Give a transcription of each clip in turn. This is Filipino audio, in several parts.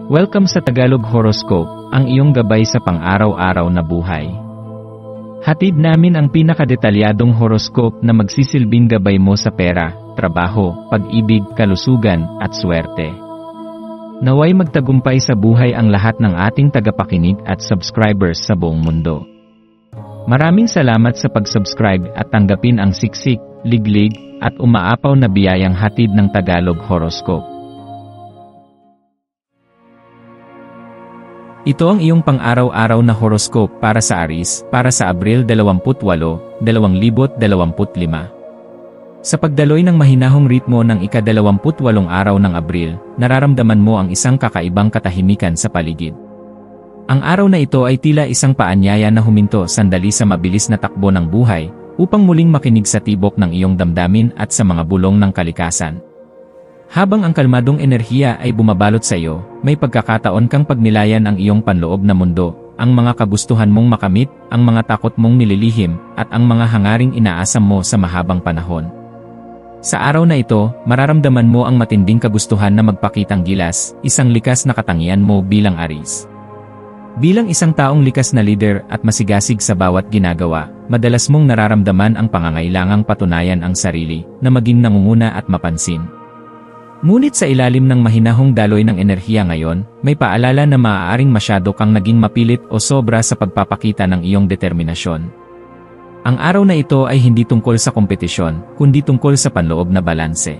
Welcome sa Tagalog Horoscope, ang iyong gabay sa pang-araw-araw na buhay. Hatid namin ang pinakadetalyadong horoscope na magsisilbing gabay mo sa pera, trabaho, pag-ibig, kalusugan, at swerte. Naway magtagumpay sa buhay ang lahat ng ating tagapakinig at subscribers sa buong mundo. Maraming salamat sa pag-subscribe at tanggapin ang siksik, liglig, at umaapaw na biyayang hatid ng Tagalog Horoscope. Ito ang iyong pang-araw-araw na horoscope para sa Aries, para sa Abril 28, 2025. Sa pagdaloy ng mahinahong ritmo ng ika-28 araw ng Abril, nararamdaman mo ang isang kakaibang katahimikan sa paligid. Ang araw na ito ay tila isang paanyaya na huminto sandali sa mabilis na takbo ng buhay, upang muling makinig sa tibok ng iyong damdamin at sa mga bulong ng kalikasan. Habang ang kalmadong enerhiya ay bumabalot sa iyo, may pagkakataon kang pagnilayan ang iyong panloob na mundo, ang mga kagustuhan mong makamit, ang mga takot mong nililihim, at ang mga hangaring inaasam mo sa mahabang panahon. Sa araw na ito, mararamdaman mo ang matinding kagustuhan na magpakitang gilas, isang likas na katangian mo bilang Aries. Bilang isang taong likas na leader at masigasig sa bawat ginagawa, madalas mong nararamdaman ang pangangailangang patunayan ang sarili, na maging nangunguna at mapansin. Ngunit sa ilalim ng mahinahong daloy ng enerhiya ngayon, may paalala na maaaring masyado kang naging mapilit o sobra sa pagpapakita ng iyong determinasyon. Ang araw na ito ay hindi tungkol sa kompetisyon, kundi tungkol sa panloob na balanse.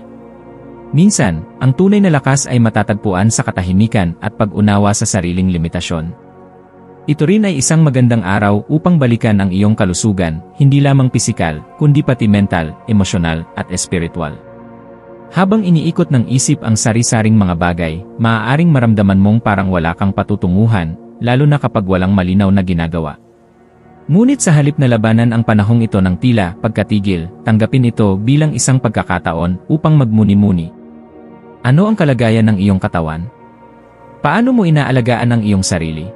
Minsan, ang tunay na lakas ay matatagpuan sa katahimikan at pag-unawa sa sariling limitasyon. Ito rin ay isang magandang araw upang balikan ang iyong kalusugan, hindi lamang pisikal, kundi pati mental, emosyonal, at espiritual. Habang iniikot ng isip ang sari-saring mga bagay, maaaring maramdaman mong parang wala kang patutunguhan, lalo na kapag walang malinaw na ginagawa. Ngunit sa halip na labanan ang panahong ito ng tila pagkatigil, tanggapin ito bilang isang pagkakataon upang magmuni-muni. Ano ang kalagayan ng iyong katawan? Paano mo inaalagaan ang iyong sarili?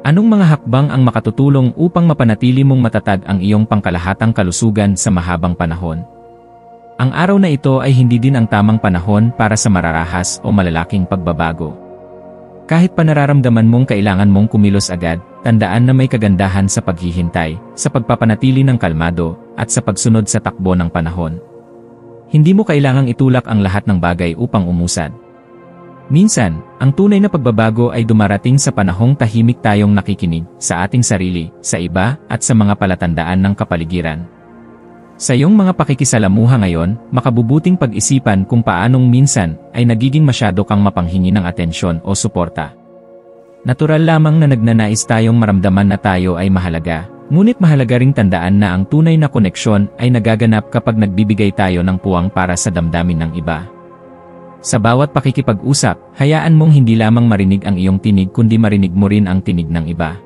Anong mga hakbang ang makatutulong upang mapanatili mong matatag ang iyong pangkalahatang kalusugan sa mahabang panahon? Ang araw na ito ay hindi din ang tamang panahon para sa mararahas o malalaking pagbabago. Kahit pa nararamdaman mong kailangan mong kumilos agad, tandaan na may kagandahan sa paghihintay, sa pagpapanatili ng kalmado, at sa pagsunod sa takbo ng panahon. Hindi mo kailangang itulak ang lahat ng bagay upang umusad. Minsan, ang tunay na pagbabago ay dumarating sa panahong tahimik tayong nakikinig sa ating sarili, sa iba, at sa mga palatandaan ng kapaligiran. Sa iyong mga pakikisalamuha ngayon, makabubuting pag-isipan kung paanong minsan ay nagiging masyado kang mapanghingi ng atensyon o suporta. Natural lamang na nagnanais tayong maramdaman na tayo ay mahalaga, ngunit mahalaga ring tandaan na ang tunay na koneksyon ay nagaganap kapag nagbibigay tayo ng puwang para sa damdamin ng iba. Sa bawat pakikipag-usap, hayaan mong hindi lamang marinig ang iyong tinig kundi marinig mo rin ang tinig ng iba.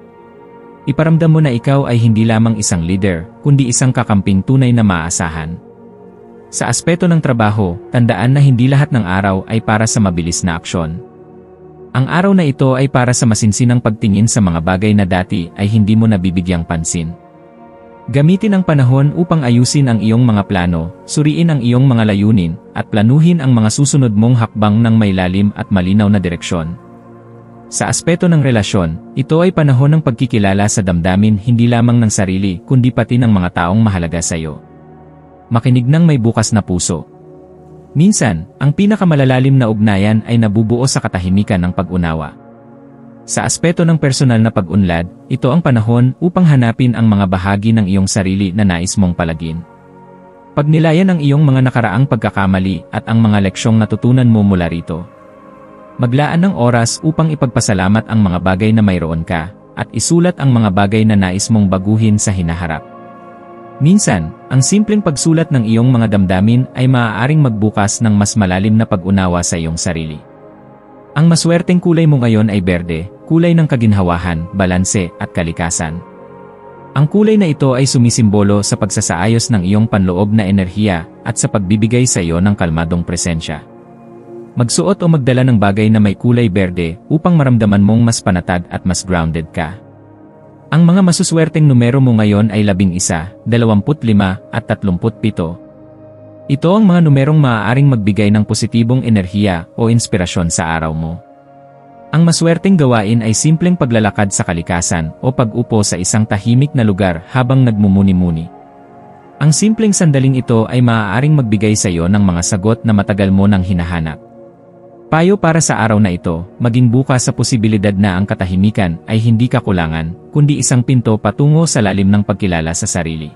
Iparamdam mo na ikaw ay hindi lamang isang leader, kundi isang kakamping tunay na maaasahan. Sa aspeto ng trabaho, tandaan na hindi lahat ng araw ay para sa mabilis na aksyon. Ang araw na ito ay para sa masinsinang pagtingin sa mga bagay na dati ay hindi mo nabibigyang pansin. Gamitin ang panahon upang ayusin ang iyong mga plano, suriin ang iyong mga layunin, at planuhin ang mga susunod mong hakbang ng may lalim at malinaw na direksyon. Sa aspeto ng relasyon, ito ay panahon ng pagkikilala sa damdamin hindi lamang ng sarili kundi pati ng mga taong mahalaga sa iyo. Makinig ng may bukas na puso. Minsan, ang pinakamalalalim na ugnayan ay nabubuo sa katahimikan ng pag-unawa. Sa aspeto ng personal na pag-unlad, ito ang panahon upang hanapin ang mga bahagi ng iyong sarili na nais mong palagin. Pagnilayan ang iyong mga nakaraang pagkakamali at ang mga leksyong natutunan mo mula rito. Maglaan ng oras upang ipagpasalamat ang mga bagay na mayroon ka, at isulat ang mga bagay na nais mong baguhin sa hinaharap. Minsan, ang simpleng pagsulat ng iyong mga damdamin ay maaaring magbukas ng mas malalim na pag-unawa sa iyong sarili. Ang maswerteng kulay mo ngayon ay berde, kulay ng kaginhawahan, balanse, at kalikasan. Ang kulay na ito ay sumisimbolo sa pagsasaayos ng iyong panloob na enerhiya at sa pagbibigay sa iyo ng kalmadong presensya. Magsuot o magdala ng bagay na may kulay berde upang maramdaman mong mas panatag at mas grounded ka. Ang mga masuswerteng numero mo ngayon ay 11, 25, at 37. Ito ang mga numerong maaaring magbigay ng positibong enerhiya o inspirasyon sa araw mo. Ang maswerteng gawain ay simpleng paglalakad sa kalikasan o pag-upo sa isang tahimik na lugar habang nagmumuni-muni. Ang simpleng sandaling ito ay maaaring magbigay sa iyo ng mga sagot na matagal mo nang hinahanap. Payo para sa araw na ito, maging bukas sa posibilidad na ang katahimikan ay hindi kakulangan, kundi isang pinto patungo sa lalim ng pagkilala sa sarili.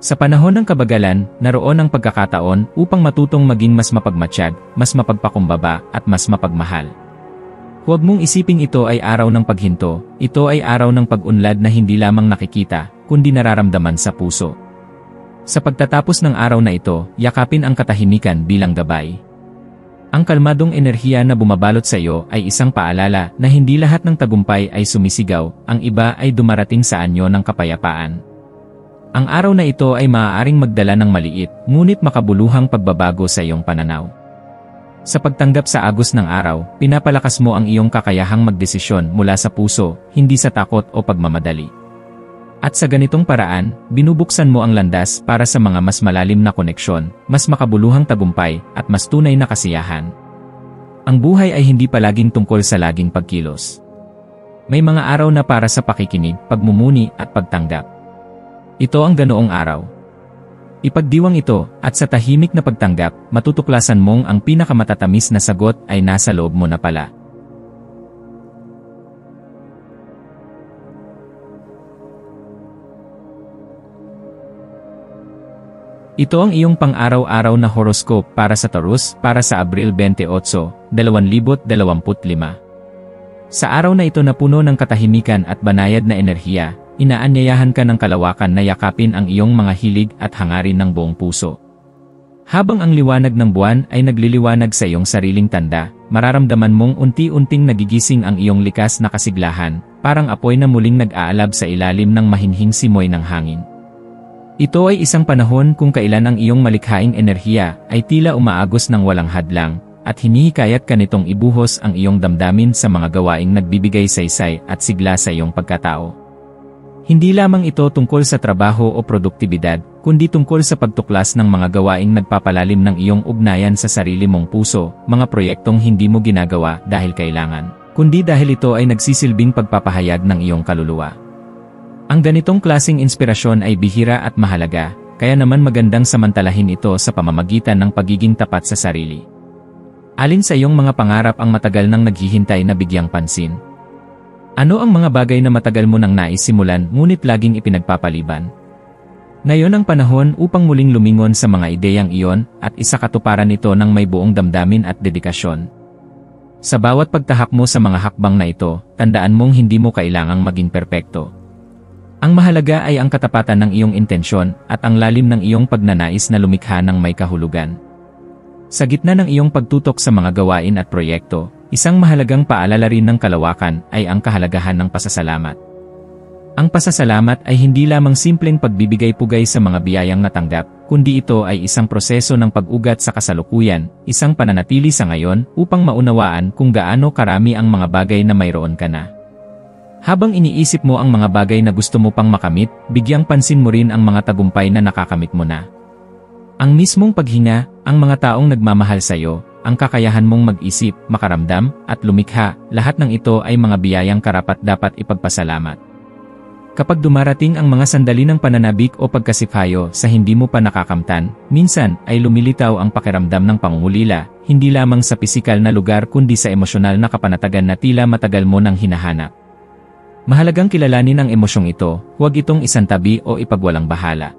Sa panahon ng kabagalan, naroon ang pagkakataon upang matutong maging mas mapagmatsyag, mas mapagpakumbaba, at mas mapagmahal. Huwag mong isiping ito ay araw ng paghinto, ito ay araw ng pag-unlad na hindi lamang nakikita, kundi nararamdaman sa puso. Sa pagtatapos ng araw na ito, yakapin ang katahimikan bilang gabay. Ang kalmadong enerhiya na bumabalot sa iyo ay isang paalala na hindi lahat ng tagumpay ay sumisigaw, ang iba ay dumarating sa anyo ng kapayapaan. Ang araw na ito ay maaaring magdala ng maliit, ngunit makabuluhang pagbabago sa iyong pananaw. Sa pagtanggap sa agos ng araw, pinapalakas mo ang iyong kakayahang magdesisyon mula sa puso, hindi sa takot o pagmamadali. At sa ganitong paraan, binubuksan mo ang landas para sa mga mas malalim na koneksyon, mas makabuluhang tagumpay, at mas tunay na kasiyahan. Ang buhay ay hindi palaging tungkol sa laging pagkilos. May mga araw na para sa pakikinig, pagmumuni, at pagtanggap. Ito ang ganoong araw. Ipagdiwang ito, at sa tahimik na pagtanggap, matutuklasan mong ang pinakamatatamis na sagot ay nasa loob mo na pala. Ito ang iyong pang-araw-araw na horoscope para sa Taurus para sa Abril 28, 2025. Sa araw na ito na puno ng katahimikan at banayad na enerhiya, inaanyayahan ka ng kalawakan na yakapin ang iyong mga hilig at hangarin ng buong puso. Habang ang liwanag ng buwan ay nagliliwanag sa iyong sariling tanda, mararamdaman mong unti-unting nagigising ang iyong likas na kasiglahan, parang apoy na muling nag-aalab sa ilalim ng mahinhing simoy ng hangin. Ito ay isang panahon kung kailan ang iyong malikhaing enerhiya ay tila umaagos ng walang hadlang, at hinihikayat ka nitong ibuhos ang iyong damdamin sa mga gawaing nagbibigay saysay at sigla sa iyong pagkatao. Hindi lamang ito tungkol sa trabaho o produktibidad, kundi tungkol sa pagtuklas ng mga gawaing nagpapalalim ng iyong ugnayan sa sarili mong puso, mga proyektong hindi mo ginagawa dahil kailangan, kundi dahil ito ay nagsisilbing pagpapahayag ng iyong kaluluwa. Ang ganitong klaseng inspirasyon ay bihira at mahalaga, kaya naman magandang samantalahin ito sa pamamagitan ng pagiging tapat sa sarili. Alin sa iyong mga pangarap ang matagal nang naghihintay na bigyang pansin? Ano ang mga bagay na matagal mo nang naisimulan ngunit laging ipinagpapaliban? Ngayon ang panahon upang muling lumingon sa mga ideyang iyon at isakatuparan ito ng may buong damdamin at dedikasyon. Sa bawat pagtahak mo sa mga hakbang na ito, tandaan mong hindi mo kailangang maging perpekto. Ang mahalaga ay ang katapatan ng iyong intensyon at ang lalim ng iyong pagnanais na lumikha ng may kahulugan. Sa gitna ng iyong pagtutok sa mga gawain at proyekto, isang mahalagang paalala rin ng kalawakan ay ang kahalagahan ng pasasalamat. Ang pasasalamat ay hindi lamang simpleng pagbibigay-pugay sa mga biyayang natanggap, kundi ito ay isang proseso ng pag-ugat sa kasalukuyan, isang pananatili sa ngayon upang maunawaan kung gaano karami ang mga bagay na mayroon ka na. Habang iniisip mo ang mga bagay na gusto mo pang makamit, bigyang pansin mo rin ang mga tagumpay na nakakamit mo na. Ang mismong paghinga, ang mga taong nagmamahal sa iyo, ang kakayahan mong mag-isip, makaramdam, at lumikha, lahat ng ito ay mga biyayang karapat-dapat ipagpasalamat. Kapag dumarating ang mga sandali ng pananabik o pagkasipayo sa hindi mo pa nakakamtan, minsan ay lumilitaw ang pakiramdam ng pangungulila, hindi lamang sa pisikal na lugar kundi sa emosyonal na kapanatagan na tila matagal mo nang hinahanap. Mahalagang kilalanin ang emosyong ito, huwag itong isantabi o ipagwalang bahala.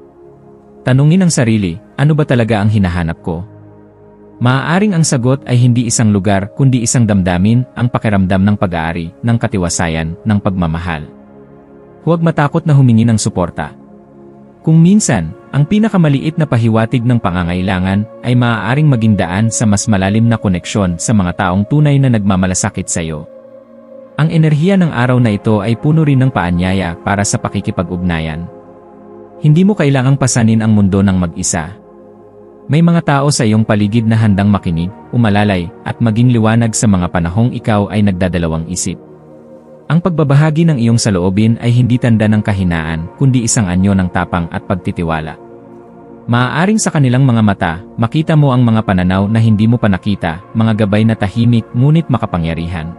Tanungin ang sarili, ano ba talaga ang hinahanap ko? Maaaring ang sagot ay hindi isang lugar kundi isang damdamin, ang pakiramdam ng pag-aari, ng katiwasayan, ng pagmamahal. Huwag matakot na humingi ng suporta. Kung minsan, ang pinakamaliit na pahiwatig ng pangangailangan ay maaaring maging daan sa mas malalim na koneksyon sa mga taong tunay na nagmamalasakit sa iyo. Ang enerhiya ng araw na ito ay puno rin ng paanyaya para sa pakikipag-ugnayan. Hindi mo kailangang pasanin ang mundo ng mag-isa. May mga tao sa iyong paligid na handang makinig, umalalay, at maging liwanag sa mga panahong ikaw ay nagdadalawang isip. Ang pagbabahagi ng iyong saloobin ay hindi tanda ng kahinaan, kundi isang anyo ng tapang at pagtitiwala. Maaaring sa kanilang mga mata, makita mo ang mga pananaw na hindi mo pa nakita, mga gabay na tahimik ngunit makapangyarihan.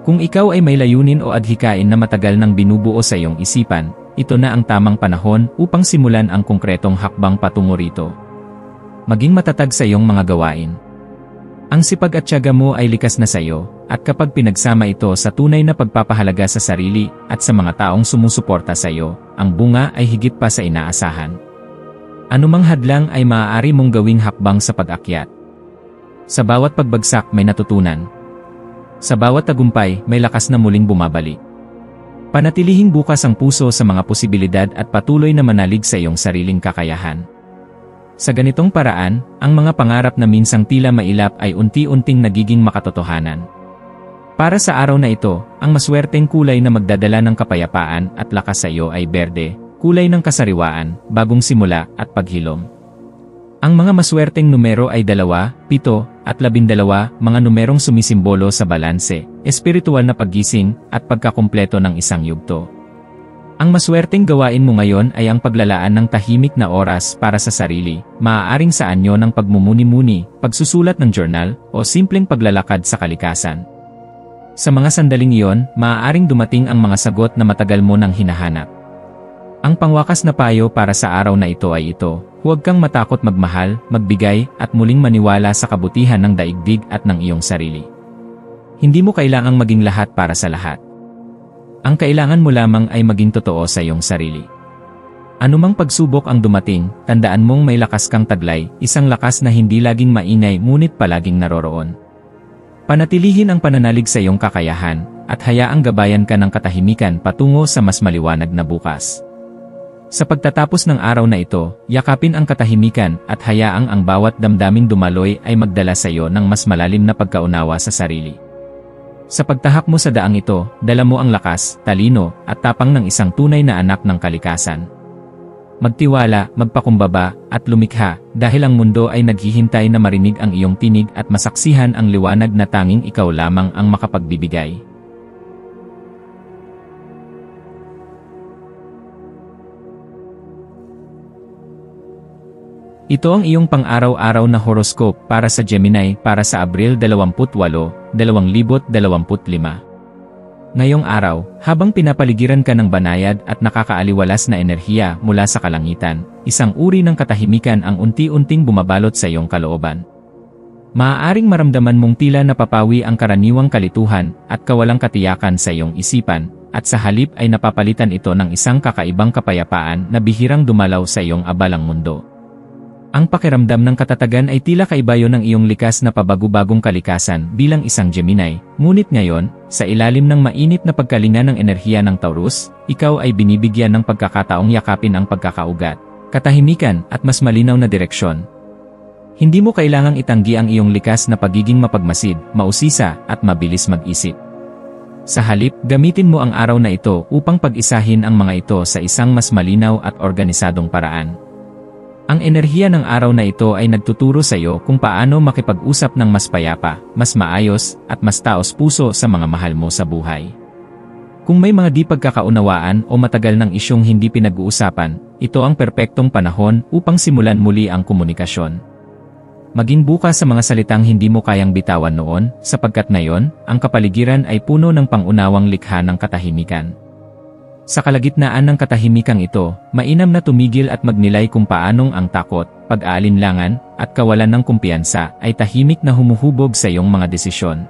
Kung ikaw ay may layunin o adhikain na matagal nang binubuo sa iyong isipan, ito na ang tamang panahon upang simulan ang konkretong hakbang patungo rito. Maging matatag sa iyong mga gawain. Ang sipag at tiyaga mo ay likas na sa iyo, at kapag pinagsama ito sa tunay na pagpapahalaga sa sarili at sa mga taong sumusuporta sa iyo, ang bunga ay higit pa sa inaasahan. Anumang hadlang ay maaari mong gawing hakbang sa pag-akyat. Sa bawat pagbagsak may natutunan. Sa bawat tagumpay may lakas na muling bumabalik. Panatilihing bukas ang puso sa mga posibilidad at patuloy na manalig sa iyong sariling kakayahan. Sa ganitong paraan, ang mga pangarap na minsang tila mailap ay unti-unting nagiging makatotohanan. Para sa araw na ito, ang maswerteng kulay na magdadala ng kapayapaan at lakas sa iyo ay berde, kulay ng kasariwaan, bagong simula at paghilom. Ang mga maswerteng numero ay 2, 7, at 12, mga numerong sumisimbolo sa balanse, espiritual na paggising, at pagkakumpleto ng isang yugto. Ang maswerteng gawain mo ngayon ay ang paglalaan ng tahimik na oras para sa sarili, maaaring sa anyo ng pagmumuni-muni, pagsusulat ng journal, o simpleng paglalakad sa kalikasan. Sa mga sandaling iyon, maaaring dumating ang mga sagot na matagal mo nang hinahanap. Ang pangwakas na payo para sa araw na ito ay ito: huwag kang matakot magmahal, magbigay, at muling maniwala sa kabutihan ng daigdig at ng iyong sarili. Hindi mo kailangang maging lahat para sa lahat. Ang kailangan mo lamang ay maging totoo sa iyong sarili. Anumang pagsubok ang dumating, tandaan mong may lakas kang taglay, isang lakas na hindi laging maingay ngunit palaging naroroon. Panatilihin ang pananalig sa iyong kakayahan, at hayaang gabayan ka ng katahimikan patungo sa mas maliwanag na bukas. Sa pagtatapos ng araw na ito, yakapin ang katahimikan at hayaang ang bawat damdaming dumaloy ay magdala sa iyo ng mas malalim na pagkaunawa sa sarili. Sa pagtahak mo sa daang ito, dala mo ang lakas, talino, at tapang ng isang tunay na anak ng kalikasan. Magtiwala, magpakumbaba, at lumikha, dahil ang mundo ay naghihintay na marinig ang iyong tinig at masaksihan ang liwanag na tanging ikaw lamang ang makapagbibigay. Ito ang iyong pang-araw-araw na horoscope para sa Gemini para sa Abril 28, 2025. Ngayong araw, habang pinapaligiran ka ng banayad at nakakaaliwalas na enerhiya mula sa kalangitan, isang uri ng katahimikan ang unti-unting bumabalot sa iyong kalooban. Maaaring maramdaman mong tila napapawi ang karaniwang kalituhan at kawalang katiyakan sa iyong isipan, at sa halip ay napapalitan ito ng isang kakaibang kapayapaan na bihirang dumalaw sa iyong abalang mundo. Ang pakiramdam ng katatagan ay tila kaibayo ng iyong likas na pabago-bagong kalikasan bilang isang Gemini, ngunit ngayon, sa ilalim ng mainit na pagkalinga ng enerhiya ng Taurus, ikaw ay binibigyan ng pagkakataong yakapin ang pagkakaugat, katahimikan at mas malinaw na direksyon. Hindi mo kailangang itanggi ang iyong likas na pagiging mapagmasid, mausisa at mabilis mag-isip. Sa halip, gamitin mo ang araw na ito upang pag-isahin ang mga ito sa isang mas malinaw at organisadong paraan. Ang enerhiya ng araw na ito ay nagtuturo sa iyo kung paano makipag-usap ng mas payapa, mas maayos, at mas taos-puso sa mga mahal mo sa buhay. Kung may mga di pagkakaunawaan o matagal ng isyong hindi pinag-uusapan, ito ang perpektong panahon upang simulan muli ang komunikasyon. Maging bukas sa mga salitang hindi mo kayang bitawan noon, sapagkat ngayon, ang kapaligiran ay puno ng pangunawang likha ng katahimikan. Sa kalagitnaan ng katahimikang ito, mainam na tumigil at magnilay kung paanong ang takot, pag-aalinlangan, at kawalan ng kumpiyansa ay tahimik na humuhubog sa iyong mga desisyon.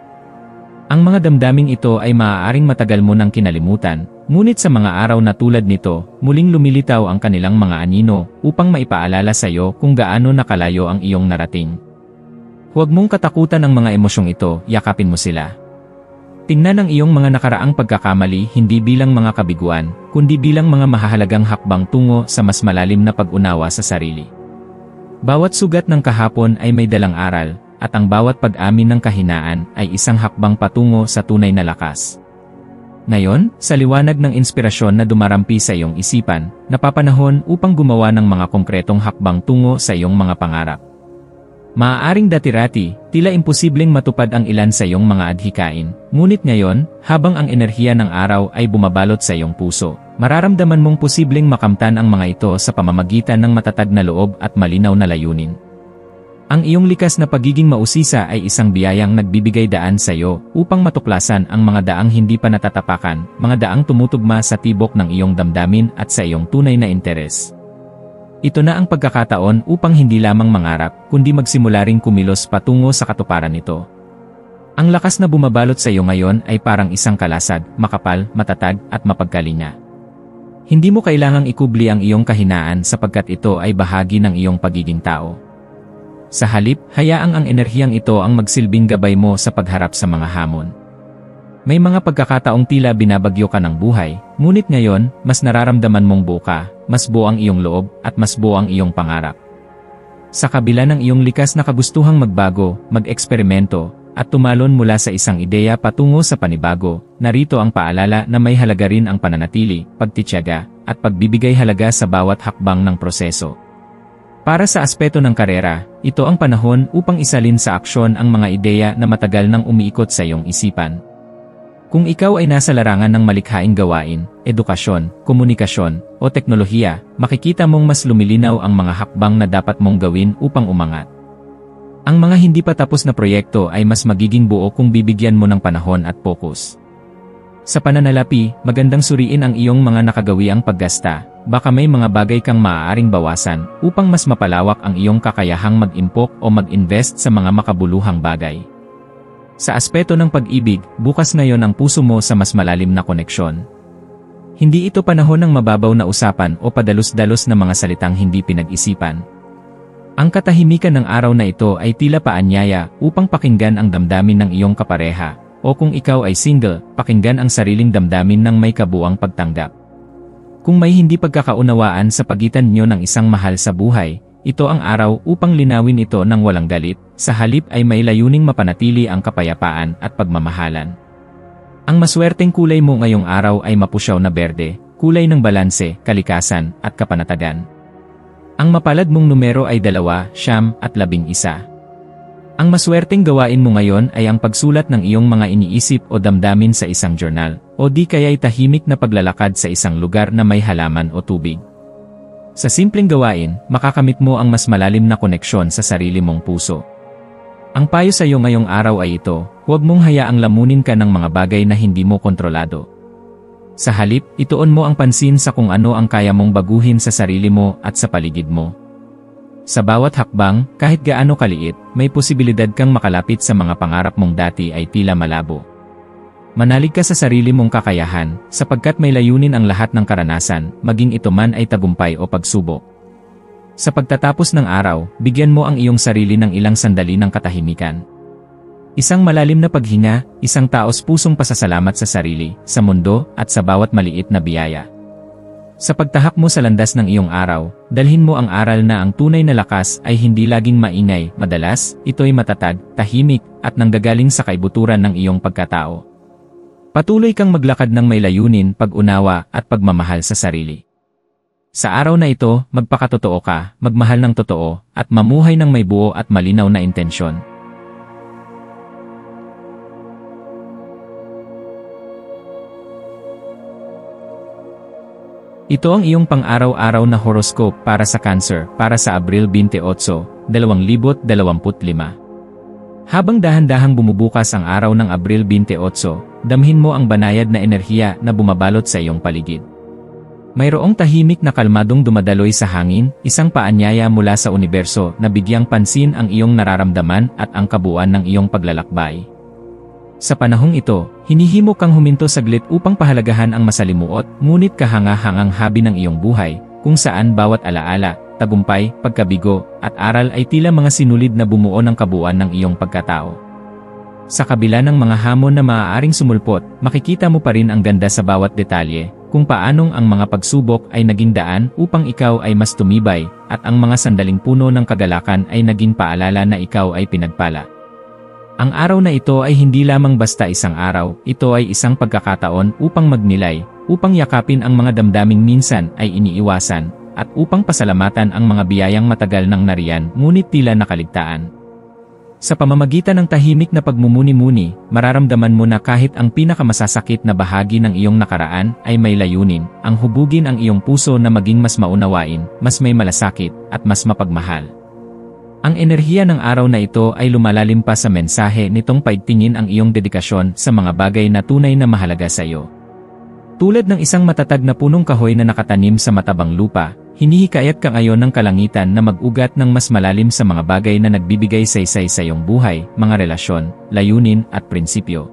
Ang mga damdaming ito ay maaaring matagal mo nang kinalimutan, ngunit sa mga araw na tulad nito, muling lumilitaw ang kanilang mga anino upang maipaalala sa iyo kung gaano nakalayo ang iyong narating. Huwag mong katakutan ang mga emosyong ito, yakapin mo sila. Tingnan ang iyong mga nakaraang pagkakamali hindi bilang mga kabiguan, kundi bilang mga mahahalagang hakbang tungo sa mas malalim na pag-unawa sa sarili. Bawat sugat ng kahapon ay may dalang aral, at ang bawat pag-amin ng kahinaan ay isang hakbang patungo sa tunay na lakas. Ngayon, sa liwanag ng inspirasyon na dumarampi sa iyong isipan, napapanahon upang gumawa ng mga konkretong hakbang tungo sa iyong mga pangarap. Maaaring dati-rati, tila imposibleng matupad ang ilan sa iyong mga adhikain, ngunit ngayon, habang ang enerhiya ng araw ay bumabalot sa iyong puso, mararamdaman mong posibleng makamtan ang mga ito sa pamamagitan ng matatag na loob at malinaw na layunin. Ang iyong likas na pagiging mausisa ay isang biyayang nagbibigay daan sa iyo upang matuklasan ang mga daang hindi pa natatapakan, mga daang tumutugma sa tibok ng iyong damdamin at sa iyong tunay na interes. Ito na ang pagkakataon upang hindi lamang mangarap, kundi magsimula ring kumilos patungo sa katuparan nito. Ang lakas na bumabalot sa iyo ngayon ay parang isang kalasag, makapal, matatag, at mapagkalinga. Hindi mo kailangang ikubli ang iyong kahinaan sapagkat ito ay bahagi ng iyong pagiging tao. Sa halip, hayaang ang enerhiyang ito ang magsilbing gabay mo sa pagharap sa mga hamon. May mga pagkakataong tila binabagyo ka ng buhay, ngunit ngayon, mas nararamdaman mong buo ka, mas buo ang iyong loob, at mas buo ang iyong pangarap. Sa kabila ng iyong likas na kagustuhang magbago, mag-eksperimento, at tumalon mula sa isang ideya patungo sa panibago, narito ang paalala na may halaga rin ang pananatili, pagtitiyaga, at pagbibigay halaga sa bawat hakbang ng proseso. Para sa aspeto ng karera, ito ang panahon upang isalin sa aksyon ang mga ideya na matagal nang umiikot sa iyong isipan. Kung ikaw ay nasa larangan ng malikhaing gawain, edukasyon, komunikasyon, o teknolohiya, makikita mong mas lumilinaw ang mga hakbang na dapat mong gawin upang umangat. Ang mga hindi pa tapos na proyekto ay mas magiging buo kung bibigyan mo ng panahon at focus. Sa pananalapi, magandang suriin ang iyong mga nakagawiang paggasta. Baka may mga bagay kang maaaring bawasan upang mas mapalawak ang iyong kakayahang mag-impok o mag-invest sa mga makabuluhang bagay. Sa aspeto ng pag-ibig, bukas ngayon ang puso mo sa mas malalim na koneksyon. Hindi ito panahon ng mababaw na usapan o padalos-dalos na mga salitang hindi pinag-isipan. Ang katahimikan ng araw na ito ay tila paanyaya upang pakinggan ang damdamin ng iyong kapareha, o kung ikaw ay single, pakinggan ang sariling damdamin ng may kabuang pagtanggap. Kung may hindi pagkakaunawaan sa pagitan niyo ng isang mahal sa buhay, ito ang araw upang linawin ito ng walang galit, sa halip ay may layuning mapanatili ang kapayapaan at pagmamahalan. Ang maswerteng kulay mo ngayong araw ay mapusyaw na berde, kulay ng balanse, kalikasan, at kapanatagan. Ang mapalad mong numero ay 2, 9, at 11. Ang maswerteng gawain mo ngayon ay ang pagsulat ng iyong mga iniisip o damdamin sa isang journal, o di kaya'y tahimik na paglalakad sa isang lugar na may halaman o tubig. Sa simpleng gawain, makakamit mo ang mas malalim na koneksyon sa sarili mong puso. Ang payo sa iyo ngayong araw ay ito, huwag mong hayaang lamunin ka ng mga bagay na hindi mo kontrolado. Sa halip, ituon mo ang pansin sa kung ano ang kaya mong baguhin sa sarili mo at sa paligid mo. Sa bawat hakbang, kahit gaano kaliit, may posibilidad kang makalapit sa mga pangarap mong dati ay tila malabo. Manalig ka sa sarili mong kakayahan, sapagkat may layunin ang lahat ng karanasan, maging ito man ay tagumpay o pagsubok. Sa pagtatapos ng araw, bigyan mo ang iyong sarili ng ilang sandali ng katahimikan. Isang malalim na paghinga, isang taos-pusong pasasalamat sa sarili, sa mundo, at sa bawat maliit na biyaya. Sa pagtahak mo sa landas ng iyong araw, dalhin mo ang aral na ang tunay na lakas ay hindi laging maingay, madalas, ito'y matatag, tahimik, at nanggagaling sa kaibuturan ng iyong pagkatao. Patuloy kang maglakad ng may layunin, pag-unawa, at pagmamahal sa sarili. Sa araw na ito, magpakatotoo ka, magmahal ng totoo, at mamuhay ng may buo at malinaw na intensyon. Ito ang iyong pang-araw-araw na horoscope para sa Cancer, para sa Abril 28, 2025. Habang dahan-dahang bumubukas ang araw ng Abril 28, damhin mo ang banayad na enerhiya na bumabalot sa iyong paligid. Mayroong tahimik na kalmadong dumadaloy sa hangin, isang paanyaya mula sa universo na bigyang pansin ang iyong nararamdaman at ang kabuuan ng iyong paglalakbay. Sa panahong ito, hinihimok kang huminto saglit upang pahalagahan ang masalimuot, ngunit kahanga-hangang habi ng iyong buhay, kung saan bawat alaala, tagumpay, pagkabigo, at aral ay tila mga sinulid na bumuo ng kabuuan ng iyong pagkatao. Sa kabila ng mga hamon na maaaring sumulpot, makikita mo pa rin ang ganda sa bawat detalye, kung paanong ang mga pagsubok ay naging daan upang ikaw ay mas tumibay, at ang mga sandaling puno ng kagalakan ay naging paalala na ikaw ay pinagpala. Ang araw na ito ay hindi lamang basta isang araw, ito ay isang pagkakataon upang magnilay, upang yakapin ang mga damdaming minsan ay iniiwasan, at upang pasalamatan ang mga biyayang matagal nang nariyan ngunit tila nakaligtaan. Sa pamamagitan ng tahimik na pagmumuni-muni, mararamdaman mo na kahit ang pinakamasasakit na bahagi ng iyong nakaraan ay may layunin, ang hubugin ang iyong puso na maging mas maunawain, mas may malasakit, at mas mapagmahal. Ang enerhiya ng araw na ito ay lumalalim pa sa mensahe nitong paigtingin ang iyong dedikasyon sa mga bagay na tunay na mahalaga sa iyo. Tulad ng isang matatag na punong kahoy na nakatanim sa matabang lupa, hinihikayat ka ngayon ng kalangitan na mag-ugat ng mas malalim sa mga bagay na nagbibigay saysay sa iyong buhay, mga relasyon, layunin at prinsipyo.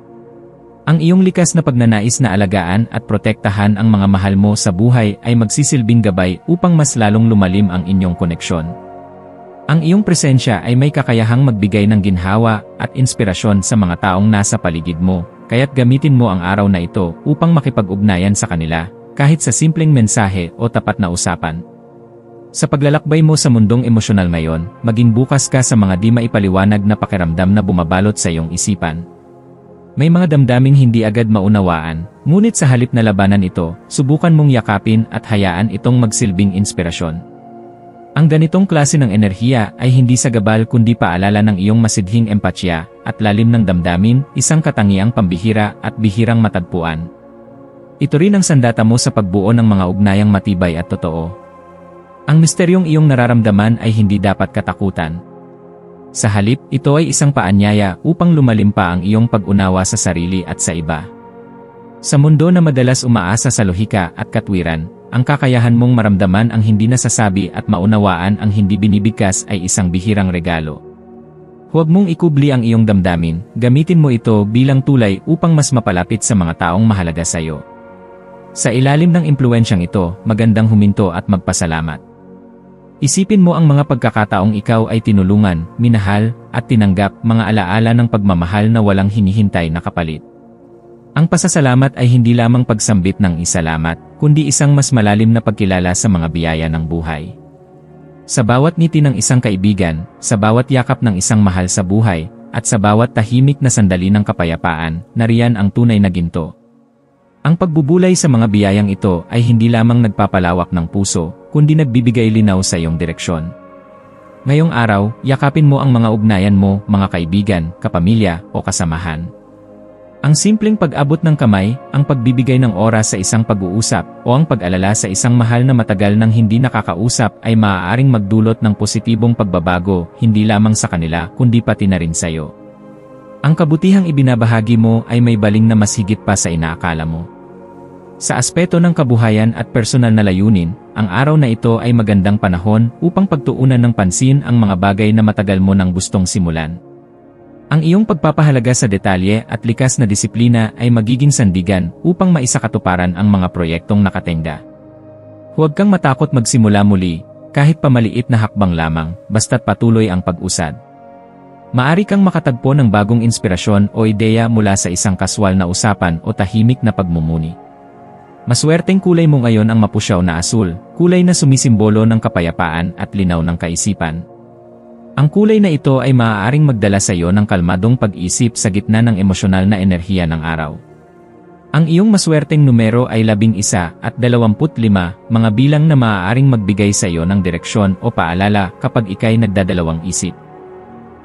Ang iyong likas na pagnanais na alagaan at protektahan ang mga mahal mo sa buhay ay magsisilbing gabay upang mas lalong lumalim ang inyong koneksyon. Ang iyong presensya ay may kakayahang magbigay ng ginhawa at inspirasyon sa mga taong nasa paligid mo, kaya't gamitin mo ang araw na ito upang makipag-ugnayan sa kanila, kahit sa simpleng mensahe o tapat na usapan. Sa paglalakbay mo sa mundong emosyonal ngayon, maging bukas ka sa mga di maipaliwanag na pakiramdam na bumabalot sa iyong isipan. May mga damdaming hindi agad maunawaan, ngunit sa halip na labanan ito, subukan mong yakapin at hayaan itong magsilbing inspirasyon. Ang ganitong klase ng enerhiya ay hindi sagabal kundi paalala ng iyong masidhing empatya at lalim ng damdamin, isang katangiang pambihira at bihirang matagpuan. Ito rin ang sandata mo sa pagbuo ng mga ugnayang matibay at totoo. Ang misteryong iyong nararamdaman ay hindi dapat katakutan. Sa halip, ito ay isang paanyaya upang lumalim pa ang iyong pag-unawa sa sarili at sa iba. Sa mundo na madalas umaasa sa lohika at katwiran, ang kakayahan mong maramdaman ang hindi nasasabi at maunawaan ang hindi binibigkas ay isang bihirang regalo. Huwag mong ikubli ang iyong damdamin, gamitin mo ito bilang tulay upang mas mapalapit sa mga taong mahalaga sa iyo. Sa ilalim ng impluwensyang ito, magandang huminto at magpasalamat. Isipin mo ang mga pagkakataong ikaw ay tinulungan, minahal, at tinanggap, mga alaala ng pagmamahal na walang hinihintay na kapalit. Ang pasasalamat ay hindi lamang pagsambit ng isalamat, kundi isang mas malalim na pagkilala sa mga biyaya ng buhay. Sa bawat ngiti ng isang kaibigan, sa bawat yakap ng isang mahal sa buhay, at sa bawat tahimik na sandali ng kapayapaan, nariyan ang tunay na ginto. Ang pagbubulay sa mga biyayang ito ay hindi lamang nagpapalawak ng puso, kundi nagbibigay linaw sa iyong direksyon. Ngayong araw, yakapin mo ang mga ugnayan mo, mga kaibigan, kapamilya, o kasamahan. Ang simpleng pag-abot ng kamay, ang pagbibigay ng oras sa isang pag-uusap, o ang pag-alala sa isang mahal na matagal nang hindi nakakausap ay maaaring magdulot ng positibong pagbabago, hindi lamang sa kanila, kundi pati na rin sa iyo. Ang kabutihang ibinabahagi mo ay may baling na mas higit pa sa inaakala mo. Sa aspeto ng kabuhayan at personal na layunin, ang araw na ito ay magandang panahon upang pagtuunan ng pansin ang mga bagay na matagal mo nang gustong simulan. Ang iyong pagpapahalaga sa detalye at likas na disiplina ay magiging sandigan upang maisakatuparan ang mga proyektong nakatenda. Huwag kang matakot magsimula muli, kahit pamaliit na hakbang lamang, basta't patuloy ang pag-usad. Maari kang makatagpo ng bagong inspirasyon o ideya mula sa isang kaswal na usapan o tahimik na pagmumuni. Maswerteng kulay mo ngayon ang mapusyaw na asul, kulay na sumisimbolo ng kapayapaan at linaw ng kaisipan. Ang kulay na ito ay maaaring magdala sa iyo ng kalmadong pag-isip sa gitna ng emosyonal na enerhiya ng araw. Ang iyong maswerteng numero ay 11 at 25, mga bilang na maaaring magbigay sa iyo ng direksyon o paalala kapag ika'y nagdadalawang isip.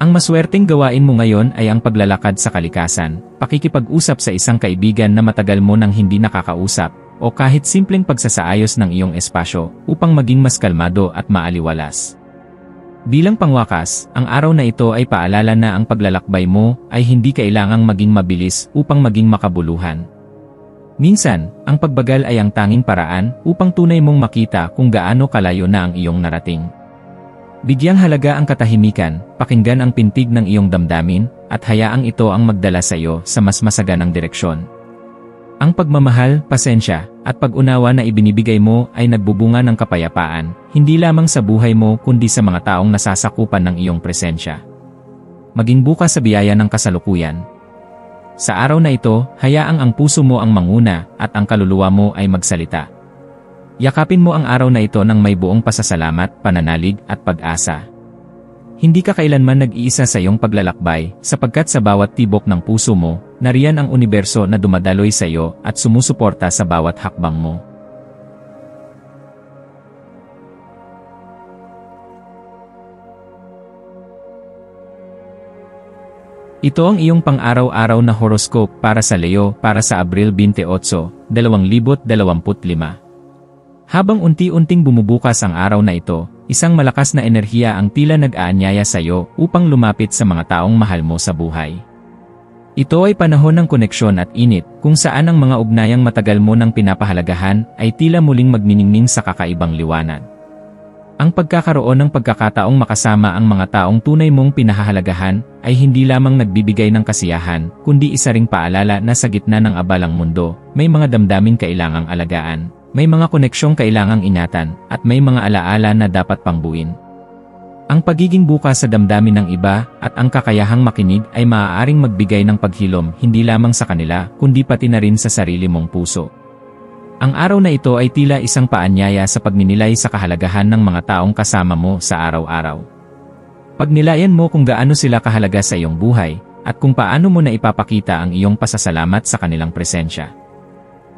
Ang maswerteng gawain mo ngayon ay ang paglalakad sa kalikasan, pakikipag-usap sa isang kaibigan na matagal mo nang hindi nakakausap, o kahit simpleng pagsasaayos ng iyong espasyo upang maging mas kalmado at maaliwalas. Bilang pangwakas, ang araw na ito ay paalala na ang paglalakbay mo ay hindi kailangang maging mabilis upang maging makabuluhan. Minsan, ang pagbagal ay ang tanging paraan upang tunay mong makita kung gaano kalayo na ang iyong narating. Bigyang halaga ang katahimikan, pakinggan ang pintig ng iyong damdamin, at hayaang ito ang magdala sa iyo sa mas masaganang direksyon. Ang pagmamahal, pasensya, at pag-unawa na ibinibigay mo ay nagbubunga ng kapayapaan, hindi lamang sa buhay mo kundi sa mga taong nasasakupan ng iyong presensya. Maging bukas sa biyaya ng kasalukuyan. Sa araw na ito, hayaang ang puso mo ang manguna at ang kaluluwa mo ay magsalita. Yakapin mo ang araw na ito ng may buong pasasalamat, pananalig at pag-asa. Hindi ka kailanman nag-iisa sa iyong paglalakbay, sapagkat sa bawat tibok ng puso mo, nariyan ang universo na dumadaloy sa iyo at sumusuporta sa bawat hakbang mo. Ito ang iyong pang-araw-araw na horoscope para sa Leo para sa Abril 28, 2025. Habang unti-unting bumubukas ang araw na ito, isang malakas na enerhiya ang tila nag-aanyaya sa iyo upang lumapit sa mga taong mahal mo sa buhay. Ito ay panahon ng koneksyon at init, kung saan ang mga ugnayang matagal mo nang pinapahalagahan ay tila muling magniningning sa kakaibang liwanag. Ang pagkakaroon ng pagkakataong makasama ang mga taong tunay mong pinahahalagahan ay hindi lamang nagbibigay ng kasiyahan, kundi isa ring paalala na sa gitna ng abalang mundo, may mga damdaming kailangang alagaan, may mga koneksyong kailangang ingatan, at may mga alaala na dapat pangbuin. Ang pagiging bukas sa damdamin ng iba at ang kakayahang makinig ay maaaring magbigay ng paghilom hindi lamang sa kanila kundi pati na rin sa sarili mong puso. Ang araw na ito ay tila isang paanyaya sa pagninilay sa kahalagahan ng mga taong kasama mo sa araw-araw. Pagnilayan mo kung gaano sila kahalaga sa iyong buhay at kung paano mo na ipapakita ang iyong pasasalamat sa kanilang presensya.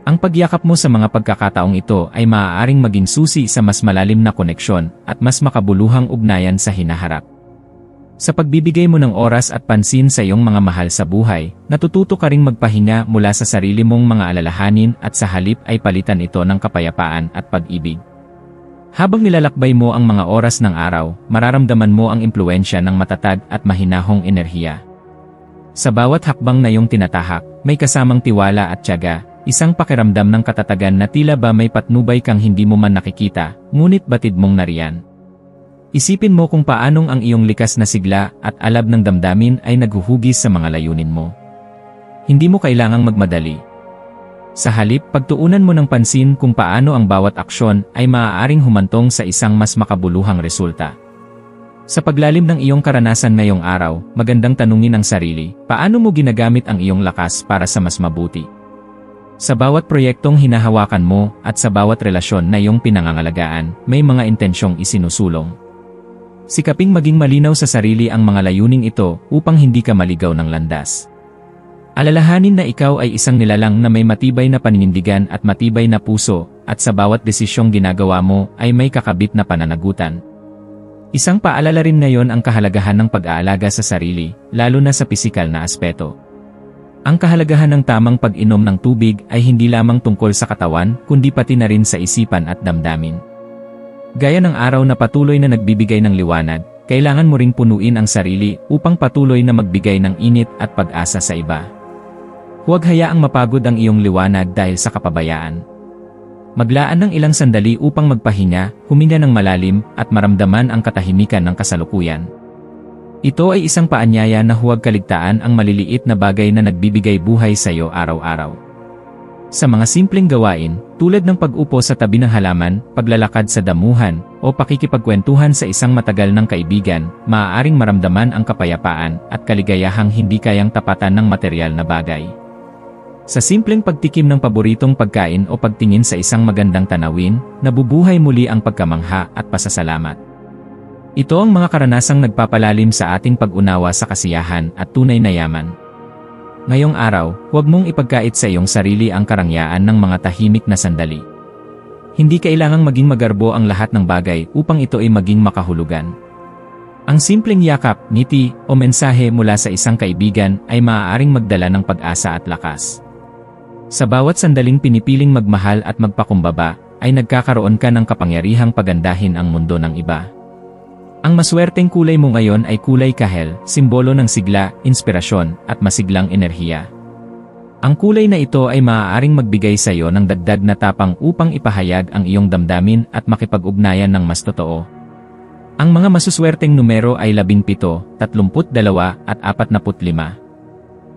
Ang pagyakap mo sa mga pagkakataong ito ay maaaring maging susi sa mas malalim na koneksyon at mas makabuluhang ugnayan sa hinaharap. Sa pagbibigay mo ng oras at pansin sa iyong mga mahal sa buhay, natututo ka ring magpahinga mula sa sarili mong mga alalahanin at sa halip ay palitan ito ng kapayapaan at pag-ibig. Habang nilalakbay mo ang mga oras ng araw, mararamdaman mo ang impluwensya ng matatag at mahinahong enerhiya. Sa bawat hakbang na iyong tinatahak, may kasamang tiwala at tiyaga, isang pakiramdam ng katatagan na tila ba may patnubay kang hindi mo man nakikita, ngunit batid mong nariyan. Isipin mo kung paanong ang iyong likas na sigla at alab ng damdamin ay naghuhugis sa mga layunin mo. Hindi mo kailangang magmadali. Sa halip, pagtuunan mo ng pansin kung paano ang bawat aksyon ay maaaring humantong sa isang mas makabuluhang resulta. Sa paglalim ng iyong karanasan ngayong araw, magandang tanungin ang sarili, paano mo ginagamit ang iyong lakas para sa mas mabuti? Sa bawat proyektong hinahawakan mo at sa bawat relasyon na iyong pinangangalagaan, may mga intensyong isinusulong. Sikaping maging malinaw sa sarili ang mga layuning ito upang hindi ka maligaw ng landas. Alalahanin na ikaw ay isang nilalang na may matibay na paninindigan at matibay na puso, at sa bawat desisyong ginagawa mo ay may kakabit na pananagutan. Isang paalala rin ngayon ang kahalagahan ng pag-aalaga sa sarili, lalo na sa pisikal na aspeto. Ang kahalagahan ng tamang pag-inom ng tubig ay hindi lamang tungkol sa katawan, kundi pati na rin sa isipan at damdamin. Gaya ng araw na patuloy na nagbibigay ng liwanag, kailangan mo ring punuin ang sarili upang patuloy na magbigay ng init at pag-asa sa iba. Huwag hayaang mapagod ang iyong liwanag dahil sa kapabayaan. Maglaan ng ilang sandali upang magpahinga, huminga ng malalim, at maramdaman ang katahimikan ng kasalukuyan. Ito ay isang paanyaya na huwag kaligtaan ang maliliit na bagay na nagbibigay buhay sa iyo araw-araw. Sa mga simpleng gawain, tulad ng pag-upo sa tabi ng halaman, paglalakad sa damuhan, o pakikipagkwentuhan sa isang matagal ng kaibigan, maaaring maramdaman ang kapayapaan at kaligayahang hindi kayang tapatan ng material na bagay. Sa simpleng pagtikim ng paboritong pagkain o pagtingin sa isang magandang tanawin, nabubuhay muli ang pagkamangha at pasasalamat. Ito ang mga karanasang nagpapalalim sa ating pag-unawa sa kasiyahan at tunay na yaman. Ngayong araw, huwag mong ipagkait sa iyong sarili ang karangyaan ng mga tahimik na sandali. Hindi kailangang maging magarbo ang lahat ng bagay upang ito ay maging makahulugan. Ang simpleng yakap, ngiti, o mensahe mula sa isang kaibigan ay maaaring magdala ng pag-asa at lakas. Sa bawat sandaling pinipiling magmahal at magpakumbaba, ay nagkakaroon ka ng kapangyarihang pagandahin ang mundo ng iba. Ang maswerteng kulay mo ngayon ay kulay kahel, simbolo ng sigla, inspirasyon, at masiglang enerhiya. Ang kulay na ito ay maaaring magbigay sa iyo ng dagdag na tapang upang ipahayag ang iyong damdamin at makipag-ugnayan ng mas totoo. Ang mga masuswerteng numero ay 17, 32, at 45.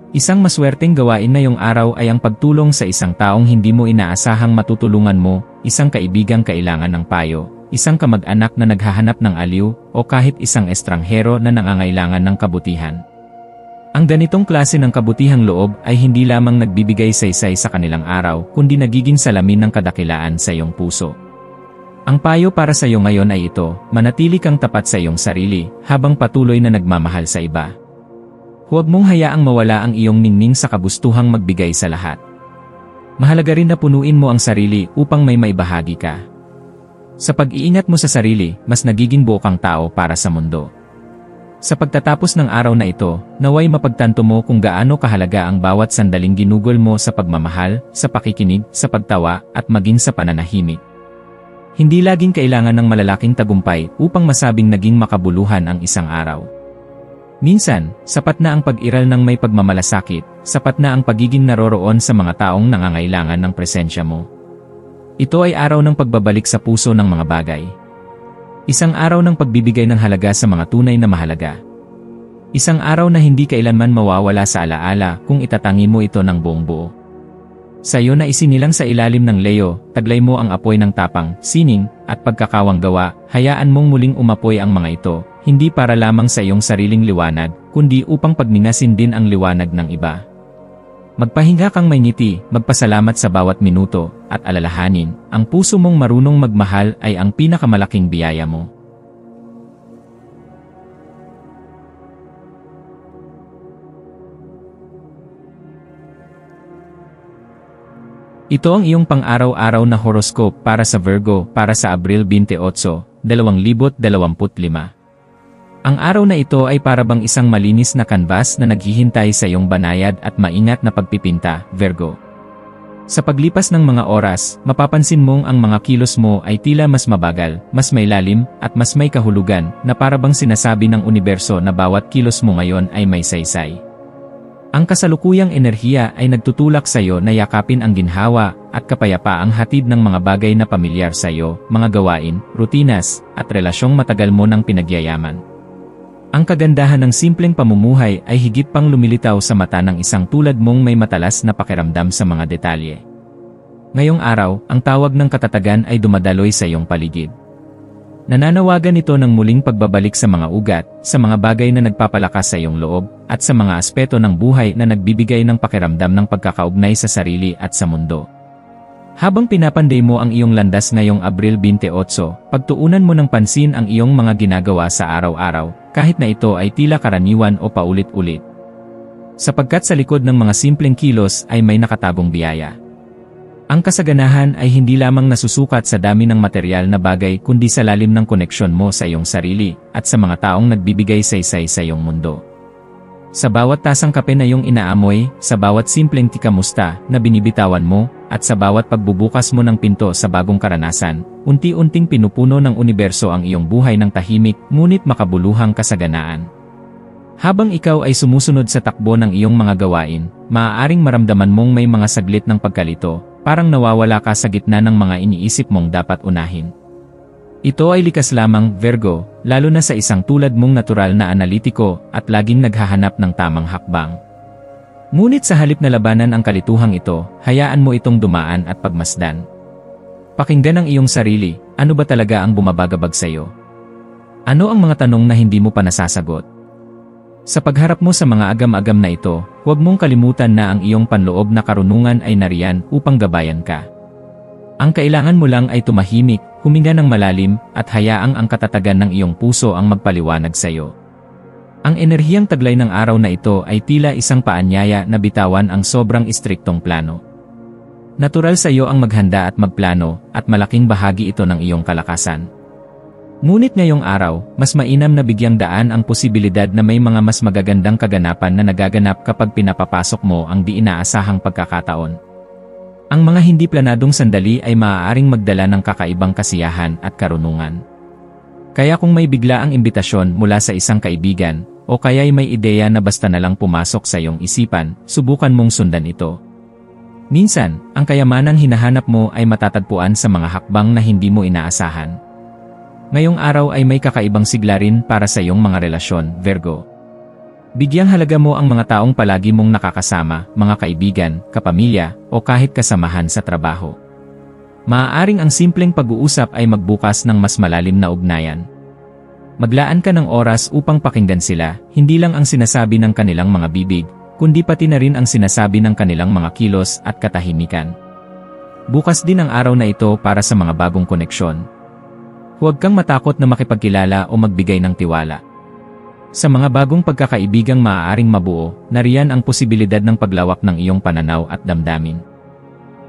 Isang maswerteng gawain ngayong araw ay ang pagtulong sa isang taong hindi mo inaasahang matutulungan mo, isang kaibigang kailangan ng payo, isang kamag-anak na naghahanap ng aliw, o kahit isang estranghero na nangangailangan ng kabutihan. Ang ganitong klase ng kabutihang loob ay hindi lamang nagbibigay saysay sa kanilang araw, kundi nagiging salamin ng kadakilaan sa iyong puso. Ang payo para sa iyo ngayon ay ito, manatili kang tapat sa iyong sarili, habang patuloy na nagmamahal sa iba. Huwag mong hayaang mawala ang iyong ningning sa kabustuhang magbigay sa lahat. Mahalaga rin na punuin mo ang sarili upang may maibahagi ka. Sa pag-iingat mo sa sarili, mas nagiging buo kang tao para sa mundo. Sa pagtatapos ng araw na ito, naway mapagtanto mo kung gaano kahalaga ang bawat sandaling ginugol mo sa pagmamahal, sa pakikinig, sa pagtawa, at maging sa pananahimik. Hindi laging kailangan ng malalaking tagumpay upang masabing naging makabuluhan ang isang araw. Minsan, sapat na ang pag-iral ng may pagmamalasakit, sapat na ang pagiging naroroon sa mga taong nangangailangan ng presensya mo. Ito ay araw ng pagbabalik sa puso ng mga bagay. Isang araw ng pagbibigay ng halaga sa mga tunay na mahalaga. Isang araw na hindi kailanman mawawala sa alaala kung itatangin mo ito ng buong buo. Sa iyo na isinilang sa ilalim ng leyo, taglay mo ang apoy ng tapang, sining, at pagkakawang gawa, hayaan mong muling umapoy ang mga ito, hindi para lamang sa iyong sariling liwanag, kundi upang pagningasin din ang liwanag ng iba. Magpahinga kang may ngiti, magpasalamat sa bawat minuto, at alalahanin, ang puso mong marunong magmahal ay ang pinakamalaking biyaya mo. Ito ang iyong pang-araw-araw na horoscope para sa Virgo para sa Abril 28, 2025. Ang araw na ito ay parabang isang malinis na kanbas na naghihintay sa iyong banayad at maingat na pagpipinta, Virgo. Sa paglipas ng mga oras, mapapansin mong ang mga kilos mo ay tila mas mabagal, mas may lalim, at mas may kahulugan na parabang sinasabi ng universo na bawat kilos mo ngayon ay may saysay. Ang kasalukuyang enerhiya ay nagtutulak sa iyo na yakapin ang ginhawa at kapayapaang hatid ng mga bagay na pamilyar sa iyo, mga gawain, rutinas, at relasyong matagal mo nang pinagyayaman. Ang kagandahan ng simpleng pamumuhay ay higit pang lumilitaw sa mata ng isang tulad mong may matalas na pakiramdam sa mga detalye. Ngayong araw, ang tawag ng katatagan ay dumadaloy sa iyong paligid. Nananawagan ito ng muling pagbabalik sa mga ugat, sa mga bagay na nagpapalakas sa iyong loob, at sa mga aspeto ng buhay na nagbibigay ng pakiramdam ng pagkakaugnay sa sarili at sa mundo. Habang pinapanday mo ang iyong landas ngayong Abril 28, pagtuunan mo ng pansin ang iyong mga ginagawa sa araw-araw, kahit na ito ay tila karaniwan o paulit-ulit. Sapagkat sa likod ng mga simpleng kilos ay may nakatagong biyaya. Ang kasaganahan ay hindi lamang nasusukat sa dami ng material na bagay kundi sa lalim ng koneksyon mo sa iyong sarili at sa mga taong nagbibigay saysay sa iyong mundo. Sa bawat tasang kape na iyong inaamoy, sa bawat simpleng tikamusta na binibitawan mo, at sa bawat pagbubukas mo ng pinto sa bagong karanasan, unti-unting pinupuno ng universo ang iyong buhay ng tahimik ngunit makabuluhang kasaganaan. Habang ikaw ay sumusunod sa takbo ng iyong mga gawain, maaaring maramdaman mong may mga saglit ng pagkalito, parang nawawala ka sa gitna ng mga iniisip mong dapat unahin. Ito ay likas lamang, Virgo, lalo na sa isang tulad mong natural na analitiko at laging naghahanap ng tamang hakbang. Ngunit sa halip na labanan ang kalituhang ito, hayaan mo itong dumaan at pagmasdan. Pakinggan ang iyong sarili, ano ba talaga ang bumabagabag sa iyo? Ano ang mga tanong na hindi mo pa nasasagot? Sa pagharap mo sa mga agam-agam na ito, huwag mong kalimutan na ang iyong panloob na karunungan ay nariyan upang gabayan ka. Ang kailangan mo lang ay tumahimik, huminga ng malalim, at hayaang ang katatagan ng iyong puso ang magpaliwanag sa iyo. Ang enerhiyang taglay ng araw na ito ay tila isang paanyaya na bitawan ang sobrang istriktong plano. Natural sa iyo ang maghanda at magplano, at malaking bahagi ito ng iyong kalakasan. Ngunit ngayong araw, mas mainam na bigyang daan ang posibilidad na may mga mas magagandang kaganapan na nagaganap kapag pinapapasok mo ang di inaasahang pagkakataon. Ang mga hindi planadong sandali ay maaaring magdala ng kakaibang kasiyahan at karunungan. Kaya kung may biglaang imbitasyon mula sa isang kaibigan, o kaya'y may ideya na basta na lang pumasok sa iyong isipan, subukan mong sundan ito. Minsan, ang kayamanang hinahanap mo ay matatagpuan sa mga hakbang na hindi mo inaasahan. Ngayong araw ay may kakaibang sigla rin para sa iyong mga relasyon, Virgo. Bigyang halaga mo ang mga taong palagi mong nakakasama, mga kaibigan, kapamilya, o kahit kasamahan sa trabaho. Maaaring ang simpleng pag-uusap ay magbukas ng mas malalim na ugnayan. Maglaan ka ng oras upang pakinggan sila, hindi lang ang sinasabi ng kanilang mga bibig, kundi pati na rin ang sinasabi ng kanilang mga kilos at katahimikan. Bukas din ang araw na ito para sa mga bagong koneksyon. Huwag kang matakot na makipagkilala o magbigay ng tiwala. Sa mga bagong pagkakaibigang maaaring mabuo, nariyan ang posibilidad ng paglawak ng iyong pananaw at damdamin.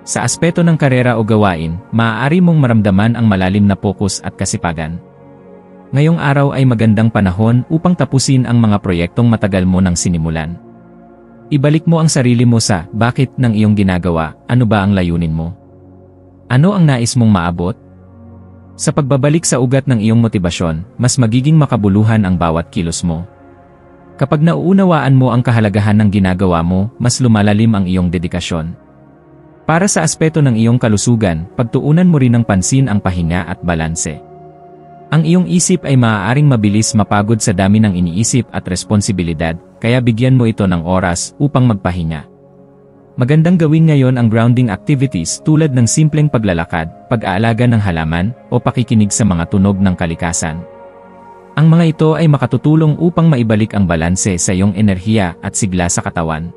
Sa aspeto ng karera o gawain, maaari mong maramdaman ang malalim na pokus at kasipagan. Ngayong araw ay magandang panahon upang tapusin ang mga proyektong matagal mo nang sinimulan. Ibalik mo ang sarili mo sa bakit ng iyong ginagawa, ano ba ang layunin mo? Ano ang nais mong maabot? Sa pagbabalik sa ugat ng iyong motibasyon, mas magiging makabuluhan ang bawat kilos mo. Kapag nauunawaan mo ang kahalagahan ng ginagawa mo, mas lumalalim ang iyong dedikasyon. Para sa aspeto ng iyong kalusugan, pagtuunan mo rin ng pansin ang pahinga at balanse. Ang iyong isip ay maaaring mabilis mapagod sa dami ng iniisip at responsibilidad, kaya bigyan mo ito ng oras upang magpahinga. Magandang gawin ngayon ang grounding activities tulad ng simpleng paglalakad, pag-aalaga ng halaman, o pakikinig sa mga tunog ng kalikasan. Ang mga ito ay makatutulong upang maibalik ang balanse sa iyong enerhiya at sigla sa katawan.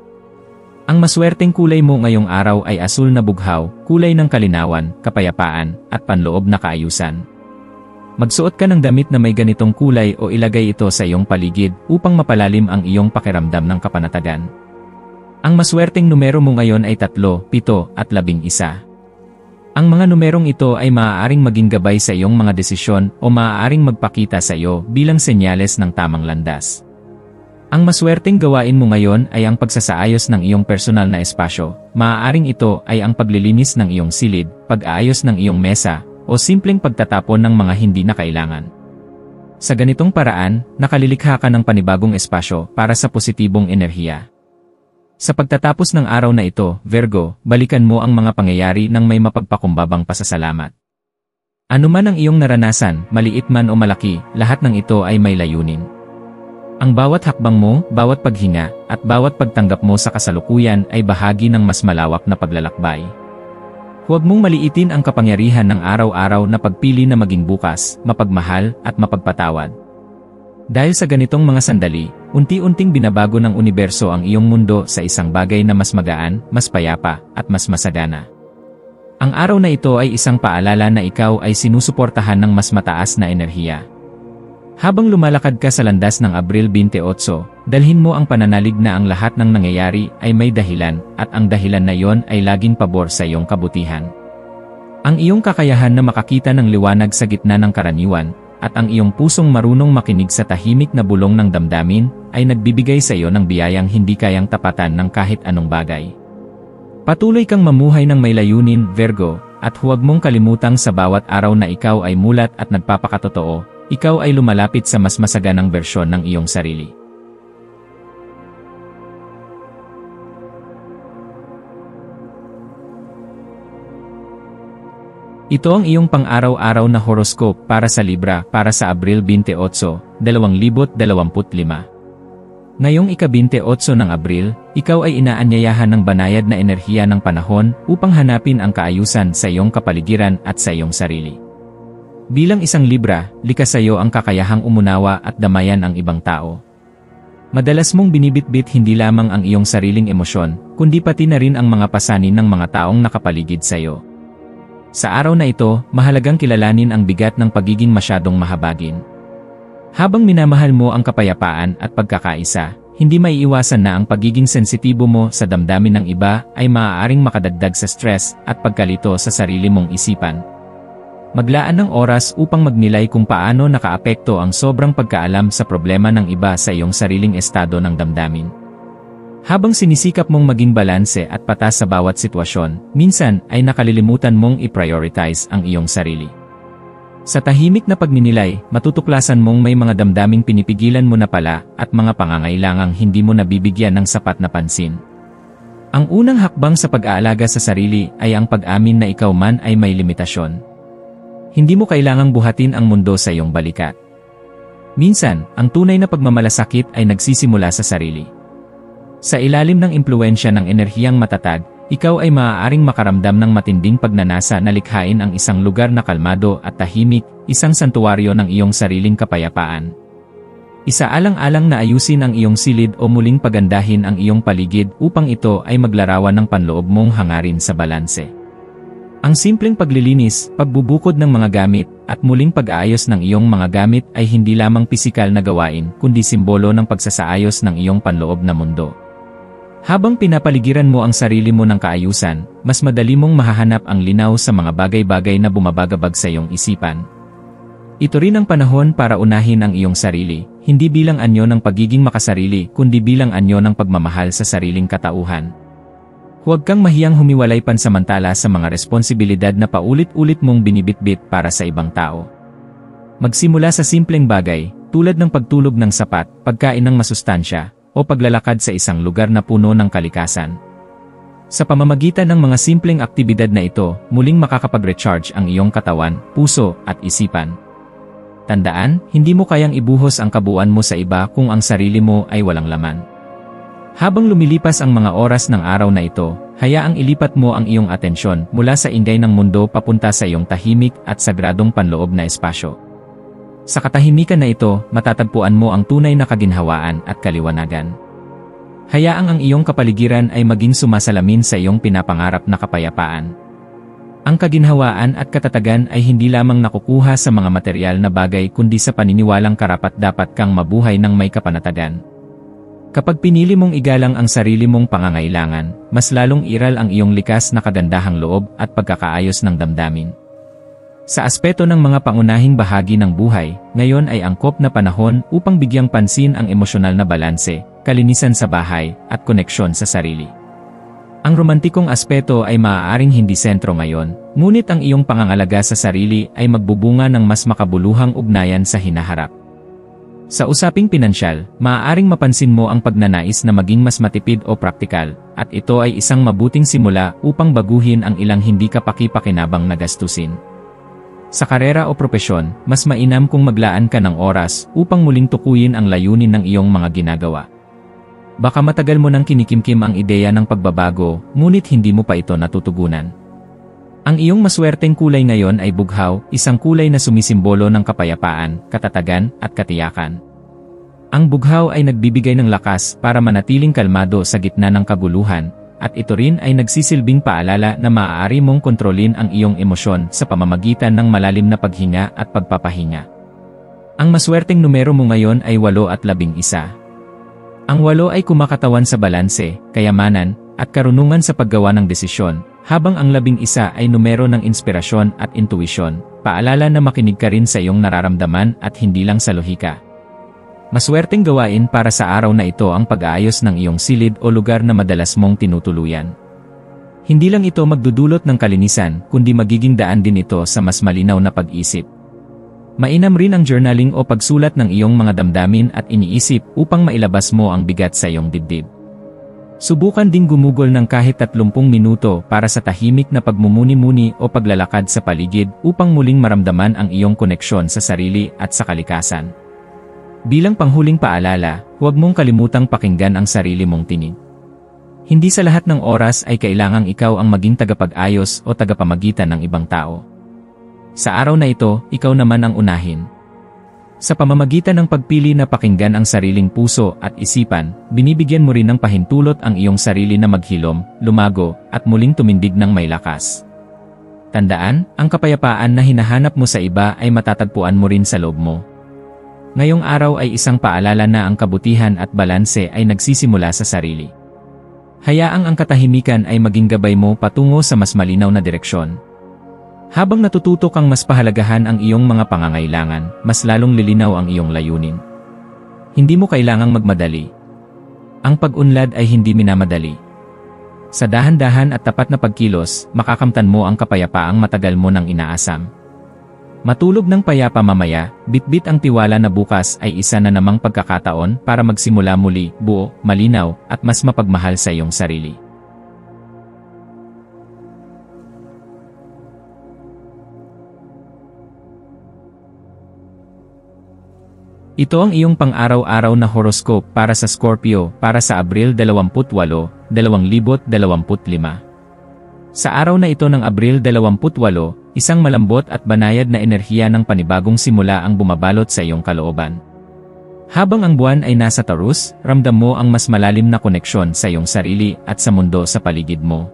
Ang maswerteng kulay mo ngayong araw ay asul na bughaw, kulay ng kalinawan, kapayapaan, at panloob na kaayusan. Magsuot ka ng damit na may ganitong kulay o ilagay ito sa iyong paligid upang mapalalim ang iyong pakiramdam ng kapanatagan. Ang maswerteng numero mo ngayon ay 3, 7, at 11. Ang mga numerong ito ay maaaring maging gabay sa iyong mga desisyon o maaaring magpakita sa iyo bilang senyales ng tamang landas. Ang maswerteng gawain mo ngayon ay ang pagsasaayos ng iyong personal na espasyo. Maaaring ito ay ang paglilinis ng iyong silid, pag-aayos ng iyong mesa, o simpleng pagtatapon ng mga hindi na kailangan. Sa ganitong paraan, nakalilikha ka ng panibagong espasyo para sa positibong enerhiya. Sa pagtatapos ng araw na ito, Virgo, balikan mo ang mga pangyayari ng may mapagpakumbabang pasasalamat. Ano man ang iyong naranasan, maliit man o malaki, lahat ng ito ay may layunin. Ang bawat hakbang mo, bawat paghinga, at bawat pagtanggap mo sa kasalukuyan ay bahagi ng mas malawak na paglalakbay. Huwag mong maliitin ang kapangyarihan ng araw-araw na pagpili na maging bukas, mapagmahal, at mapagpatawad. Dahil sa ganitong mga sandali, unti-unting binabago ng universo ang iyong mundo sa isang bagay na mas magaan, mas payapa, at mas masagana. Ang araw na ito ay isang paalala na ikaw ay sinusuportahan ng mas mataas na enerhiya. Habang lumalakad ka sa landas ng Abril 28, dalhin mo ang pananalig na ang lahat ng nangyayari ay may dahilan at ang dahilan na iyon ay laging pabor sa iyong kabutihan. Ang iyong kakayahan na makakita ng liwanag sa gitna ng karaniwan, at ang iyong pusong marunong makinig sa tahimik na bulong ng damdamin, ay nagbibigay sa iyo ng biyayang hindi kayang tapatan ng kahit anong bagay. Patuloy kang mamuhay ng may layunin, Virgo, at huwag mong kalimutang sa bawat araw na ikaw ay mulat at nagpapakatotoo, ikaw ay lumalapit sa mas masaganang bersyon ng iyong sarili. Ito ang iyong pang-araw-araw na horoscope para sa Libra para sa Abril 28, 2025. Ngayong ika-28 ng Abril, ikaw ay inaanyayahan ng banayad na enerhiya ng panahon upang hanapin ang kaayusan sa iyong kapaligiran at sa iyong sarili. Bilang isang Libra, likas sa iyo ang kakayahang umunawa at damayan ang ibang tao. Madalas mong binibitbit hindi lamang ang iyong sariling emosyon, kundi pati na rin ang mga pasanin ng mga taong nakapaligid sa iyo. Sa araw na ito, mahalagang kilalanin ang bigat ng pagiging masyadong mahabagin. Habang minamahal mo ang kapayapaan at pagkakaisa, hindi maiiwasan na ang pagiging sensitibo mo sa damdamin ng iba ay maaaring makadagdag sa stress at pagkalito sa sarili mong isipan. Maglaan ng oras upang magnilay kung paano nakaapekto ang sobrang pagkaalam sa problema ng iba sa iyong sariling estado ng damdamin. Habang sinisikap mong maging balanse at patas sa bawat sitwasyon, minsan ay nakalilimutan mong i-prioritize ang iyong sarili. Sa tahimik na pagninilay, matutuklasan mong may mga damdaming pinipigilan mo na pala at mga pangangailangang hindi mo nabibigyan ng sapat na pansin. Ang unang hakbang sa pag-aalaga sa sarili ay ang pag-amin na ikaw man ay may limitasyon. Hindi mo kailangang buhatin ang mundo sa iyong balikat. Minsan, ang tunay na pagmamalasakit ay nagsisimula sa sarili. Sa ilalim ng impluwensya ng enerhiyang matatag, ikaw ay maaaring makaramdam ng matinding pagnanasa na likhain ang isang lugar na kalmado at tahimik, isang santuwaryo ng iyong sariling kapayapaan. Isaalang-alang na ayusin ang iyong silid o muling pagandahin ang iyong paligid upang ito ay maglarawan ng panloob mong hangarin sa balanse. Ang simpleng paglilinis, pagbubukod ng mga gamit, at muling pag-aayos ng iyong mga gamit ay hindi lamang pisikal na gawain kundi simbolo ng pagsasaayos ng iyong panloob na mundo. Habang pinapaligiran mo ang sarili mo ng kaayusan, mas madali mong mahahanap ang linaw sa mga bagay-bagay na bumabagabag sa iyong isipan. Ito rin ang panahon para unahin ang iyong sarili, hindi bilang anyo ng pagiging makasarili kundi bilang anyo ng pagmamahal sa sariling katauhan. Huwag kang mahiyang humiwalay pansamantala sa mga responsibilidad na paulit-ulit mong binibitbit para sa ibang tao. Magsimula sa simpleng bagay, tulad ng pagtulog ng sapat, pagkain ng masustansya, o paglalakad sa isang lugar na puno ng kalikasan. Sa pamamagitan ng mga simpleng aktibidad na ito, muling makakapag-recharge ang iyong katawan, puso, at isipan. Tandaan, hindi mo kayang ibuhos ang kabuuan mo sa iba kung ang sarili mo ay walang laman. Habang lumilipas ang mga oras ng araw na ito, hayaang ilipat mo ang iyong atensyon mula sa ingay ng mundo papunta sa iyong tahimik at sagradong panloob na espasyo. Sa katahimikan na ito, matatagpuan mo ang tunay na kaginhawaan at kaliwanagan. Hayaang ang iyong kapaligiran ay maging sumasalamin sa iyong pinapangarap na kapayapaan. Ang kaginhawaan at katatagan ay hindi lamang nakukuha sa mga material na bagay kundi sa paniniwalang karapat-dapat kang mabuhay ng may kapanatagan. Kapag pinili mong igalang ang sarili mong pangangailangan, mas lalong iral ang iyong likas na kagandahang loob at pagkakaayos ng damdamin. Sa aspeto ng mga pangunahing bahagi ng buhay, ngayon ay angkop na panahon upang bigyang pansin ang emosyonal na balanse, kalinisan sa bahay, at koneksyon sa sarili. Ang romantikong aspeto ay maaaring hindi sentro ngayon, ngunit ang iyong pangangalaga sa sarili ay magbubunga ng mas makabuluhang ugnayan sa hinaharap. Sa usaping pinansyal, maaaring mapansin mo ang pagnanais na maging mas matipid o praktikal, at ito ay isang mabuting simula upang baguhin ang ilang hindi kapaki-pakinabang na gastusin. Sa karera o propesyon, mas mainam kung maglaan ka ng oras upang muling tukuyin ang layunin ng iyong mga ginagawa. Baka matagal mo nang kinikimkim ang ideya ng pagbabago, ngunit hindi mo pa ito natutugunan. Ang iyong maswerteng kulay ngayon ay bughaw, isang kulay na sumisimbolo ng kapayapaan, katatagan, at katiyakan. Ang bughaw ay nagbibigay ng lakas para manatiling kalmado sa gitna ng kaguluhan, at ito rin ay nagsisilbing paalala na maaari mong kontrolin ang iyong emosyon sa pamamagitan ng malalim na paghinga at pagpapahinga. Ang maswerteng numero mo ngayon ay 8 at 11. Ang 8 ay kumakatawan sa balanse, kayamanan, at karunungan sa paggawa ng desisyon, habang ang 11 ay numero ng inspirasyon at intuisyon, paalala na makinig ka rin sa iyong nararamdaman at hindi lang sa lohika. Maswerteng gawain para sa araw na ito ang pag-aayos ng iyong silid o lugar na madalas mong tinutuluyan. Hindi lang ito magdudulot ng kalinisan, kundi magiging daan din ito sa mas malinaw na pag-isip. Mainam rin ang journaling o pagsulat ng iyong mga damdamin at iniisip upang mailabas mo ang bigat sa iyong dibdib. Subukan ding gumugol ng kahit 30 minuto para sa tahimik na pagmumuni-muni o paglalakad sa paligid upang muling maramdaman ang iyong koneksyon sa sarili at sa kalikasan. Bilang panghuling paalala, huwag mong kalimutang pakinggan ang sarili mong tinig. Hindi sa lahat ng oras ay kailangang ikaw ang maging tagapag-ayos o tagapamagitan ng ibang tao. Sa araw na ito, ikaw naman ang unahin. Sa pamamagitan ng pagpili na pakinggan ang sariling puso at isipan, binibigyan mo rin ng pahintulot ang iyong sarili na maghilom, lumago, at muling tumindig ng may lakas. Tandaan, ang kapayapaan na hinahanap mo sa iba ay matatagpuan mo rin sa loob mo. Ngayong araw ay isang paalala na ang kabutihan at balanse ay nagsisimula sa sarili. Hayaang ang katahimikan ay maging gabay mo patungo sa mas malinaw na direksyon. Habang natututo kang mas pahalagahan ang iyong mga pangangailangan, mas lalong lilinaw ang iyong layunin. Hindi mo kailangang magmadali. Ang pag-unlad ay hindi minamadali. Sa dahan-dahan at tapat na pagkilos, makakamtan mo ang kapayapaang matagal mo nang inaasam. Matulog ng payapa mamaya, bitbit ang tiwala na bukas ay isa na namang pagkakataon para magsimula muli, buo, malinaw, at mas mapagmahal sa iyong sarili. Ito ang iyong pang-araw-araw na horoscope para sa Scorpio para sa Abril 28, 2025. Sa araw na ito ng Abril 28, isang malambot at banayad na enerhiya ng panibagong simula ang bumabalot sa iyong kalooban. Habang ang buwan ay nasa Taurus, ramdam mo ang mas malalim na koneksyon sa iyong sarili at sa mundo sa paligid mo.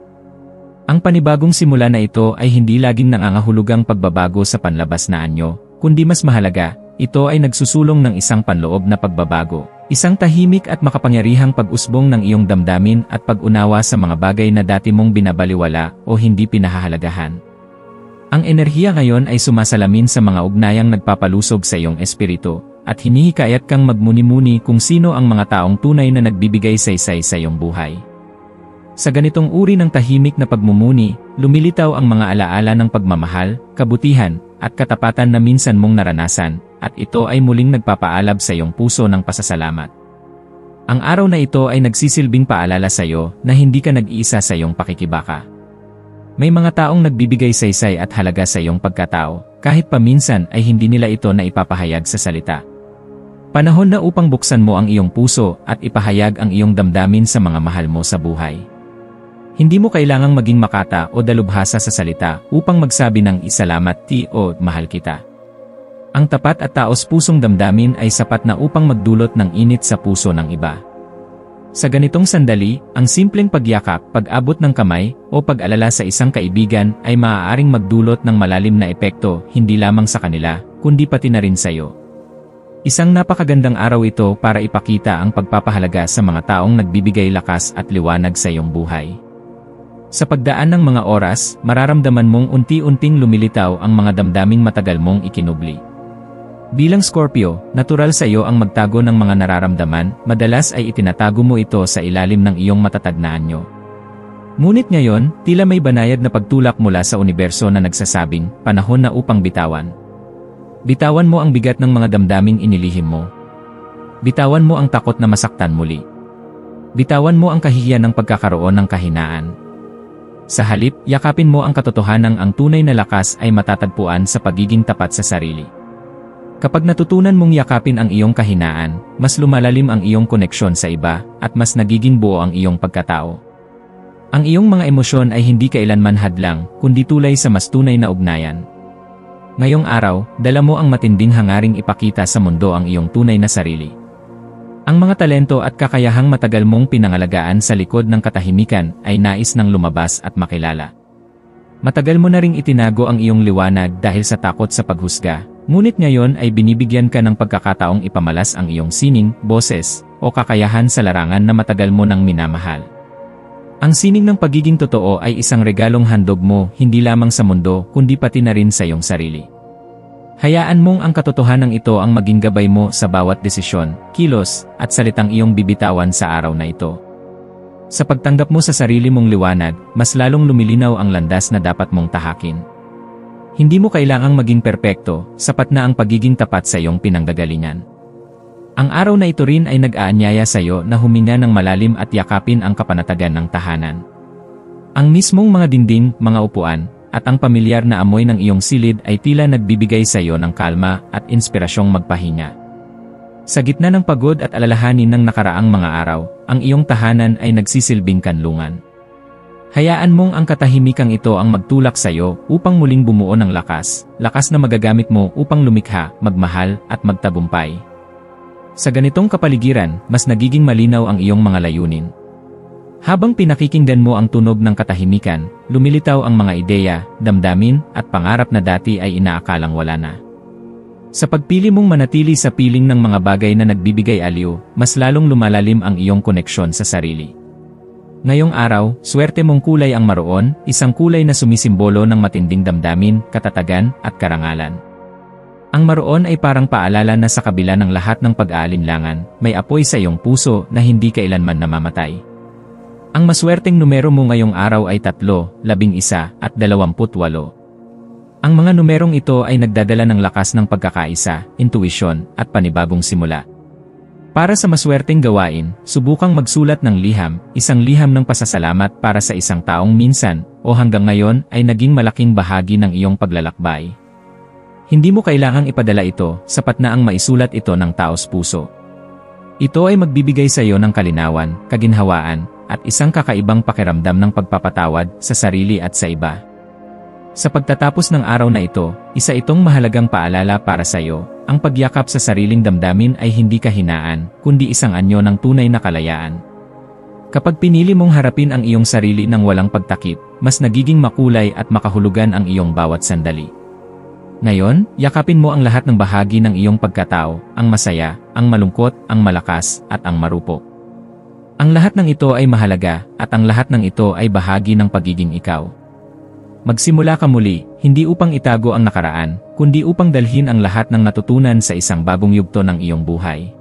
Ang panibagong simula na ito ay hindi laging nangangahulugang pagbabago sa panlabas na anyo, kundi mas mahalaga, ito ay nagsusulong ng isang panloob na pagbabago, isang tahimik at makapangyarihang pag-usbong ng iyong damdamin at pag-unawa sa mga bagay na dati mong binabaliwala o hindi pinahahalagahan. Ang enerhiya ngayon ay sumasalamin sa mga ugnayang nagpapalusog sa iyong espiritu, at hinihikayat kang magmuni-muni kung sino ang mga taong tunay na nagbibigay saysay sa iyong buhay. Sa ganitong uri ng tahimik na pagmumuni, lumilitaw ang mga alaala ng pagmamahal, kabutihan, at katapatan na minsan mong naranasan, at ito ay muling nagpapaalab sa iyong puso ng pasasalamat. Ang araw na ito ay nagsisilbing paalala sa iyo na hindi ka nag-iisa sa iyong pakikibaka. May mga taong nagbibigay saysay at halaga sa iyong pagkatao, kahit paminsan ay hindi nila ito na ipapahayag sa salita. Panahon na upang buksan mo ang iyong puso at ipahayag ang iyong damdamin sa mga mahal mo sa buhay. Hindi mo kailangang maging makata o dalubhasa sa salita upang magsabi ng isalamat o mahal kita. Ang tapat at taos-pusong damdamin ay sapat na upang magdulot ng init sa puso ng iba. Sa ganitong sandali, ang simpleng pagyakap, pag-abot ng kamay, o pag-alala sa isang kaibigan ay maaaring magdulot ng malalim na epekto hindi lamang sa kanila, kundi pati na rin sa iyo. Isang napakagandang araw ito para ipakita ang pagpapahalaga sa mga taong nagbibigay lakas at liwanag sa iyong buhay. Sa pagdaan ng mga oras, mararamdaman mong unti-unting lumilitaw ang mga damdaming matagal mong ikinubli. Bilang Scorpio, natural sa iyo ang magtago ng mga nararamdaman, madalas ay itinatago mo ito sa ilalim ng iyong matatag na anyo. Ngunit ngayon, tila may banayad na pagtulak mula sa universo na nagsasabing, panahon na upang bitawan. Bitawan mo ang bigat ng mga damdaming inilihim mo. Bitawan mo ang takot na masaktan muli. Bitawan mo ang kahihiyan ng pagkakaroon ng kahinaan. Sa halip, yakapin mo ang katotohanang ang tunay na lakas ay matatagpuan sa pagiging tapat sa sarili. Kapag natutunan mong yakapin ang iyong kahinaan, mas lumalalim ang iyong koneksyon sa iba, at mas nagiging buo ang iyong pagkatao. Ang iyong mga emosyon ay hindi kailanman hadlang, kundi tulay sa mas tunay na ugnayan. Ngayong araw, dala mo ang matinding hangaring ipakita sa mundo ang iyong tunay na sarili. Ang mga talento at kakayahang matagal mong pinangalagaan sa likod ng katahimikan ay nais nang lumabas at makilala. Matagal mo na ring itinago ang iyong liwanag dahil sa takot sa paghusga. Ngunit ngayon ay binibigyan ka ng pagkakataong ipamalas ang iyong sining, boses, o kakayahan sa larangan na matagal mo nang minamahal. Ang sining ng pagiging totoo ay isang regalong handog mo hindi lamang sa mundo kundi pati na rin sa iyong sarili. Hayaan mong ang katotohanan ito ang maging gabay mo sa bawat desisyon, kilos, at salitang iyong bibitawan sa araw na ito. Sa pagtanggap mo sa sarili mong liwanag, mas lalong lumilinaw ang landas na dapat mong tahakin. Hindi mo kailangang maging perpekto, sapat na ang pagiging tapat sa iyong pinanggagalingan. Ang araw na ito rin ay nag-aanyaya sa iyo na huminga ng malalim at yakapin ang kapanatagan ng tahanan. Ang mismong mga dingding, mga upuan, at ang pamilyar na amoy ng iyong silid ay tila nagbibigay sa iyo ng kalma at inspirasyong magpahinga. Sa gitna ng pagod at alalahanin ng nakaraang mga araw, ang iyong tahanan ay nagsisilbing kanlungan. Hayaan mong ang katahimikang ito ang magtulak sa iyo upang muling bumuo ng lakas na magagamit mo upang lumikha, magmahal, at magtagumpay. Sa ganitong kapaligiran, mas nagiging malinaw ang iyong mga layunin. Habang pinakikinggan mo ang tunog ng katahimikan, lumilitaw ang mga ideya, damdamin, at pangarap na dati ay inaakalang wala na. Sa pagpili mong manatili sa piling ng mga bagay na nagbibigay aliw, mas lalong lumalalim ang iyong koneksyon sa sarili. Ngayong araw, swerte mong kulay ang maroon, isang kulay na sumisimbolo ng matinding damdamin, katatagan, at karangalan. Ang maroon ay parang paalala na sa kabila ng lahat ng pag-aalinlangan, may apoy sa iyong puso na hindi kailanman namamatay. Ang maswerteng numero mo ngayong araw ay 3, 11, at 28. Ang mga numerong ito ay nagdadala ng lakas ng pagkakaisa, intuisyon, at panibagong simula. Para sa maswerteng gawain, subukang magsulat ng liham, isang liham ng pasasalamat para sa isang taong minsan, o hanggang ngayon ay naging malaking bahagi ng iyong paglalakbay. Hindi mo kailangang ipadala ito, sapat na ang maisulat ito ng taos puso. Ito ay magbibigay sa iyo ng kalinawan, kaginhawaan, at isang kakaibang pakiramdam ng pagpapatawad sa sarili at sa iba. Sa pagtatapos ng araw na ito, isa itong mahalagang paalala para sa iyo. Ang pagyakap sa sariling damdamin ay hindi kahinaan, kundi isang anyo ng tunay na kalayaan. Kapag pinili mong harapin ang iyong sarili ng walang pagtakip, mas nagiging makulay at makahulugan ang iyong bawat sandali. Ngayon, yakapin mo ang lahat ng bahagi ng iyong pagkatao, ang masaya, ang malungkot, ang malakas, at ang marupok. Ang lahat ng ito ay mahalaga, at ang lahat ng ito ay bahagi ng pagiging ikaw. Magsimula ka muli, hindi upang itago ang nakaraan, kundi upang dalhin ang lahat ng natutunan sa isang bagong yugto ng iyong buhay.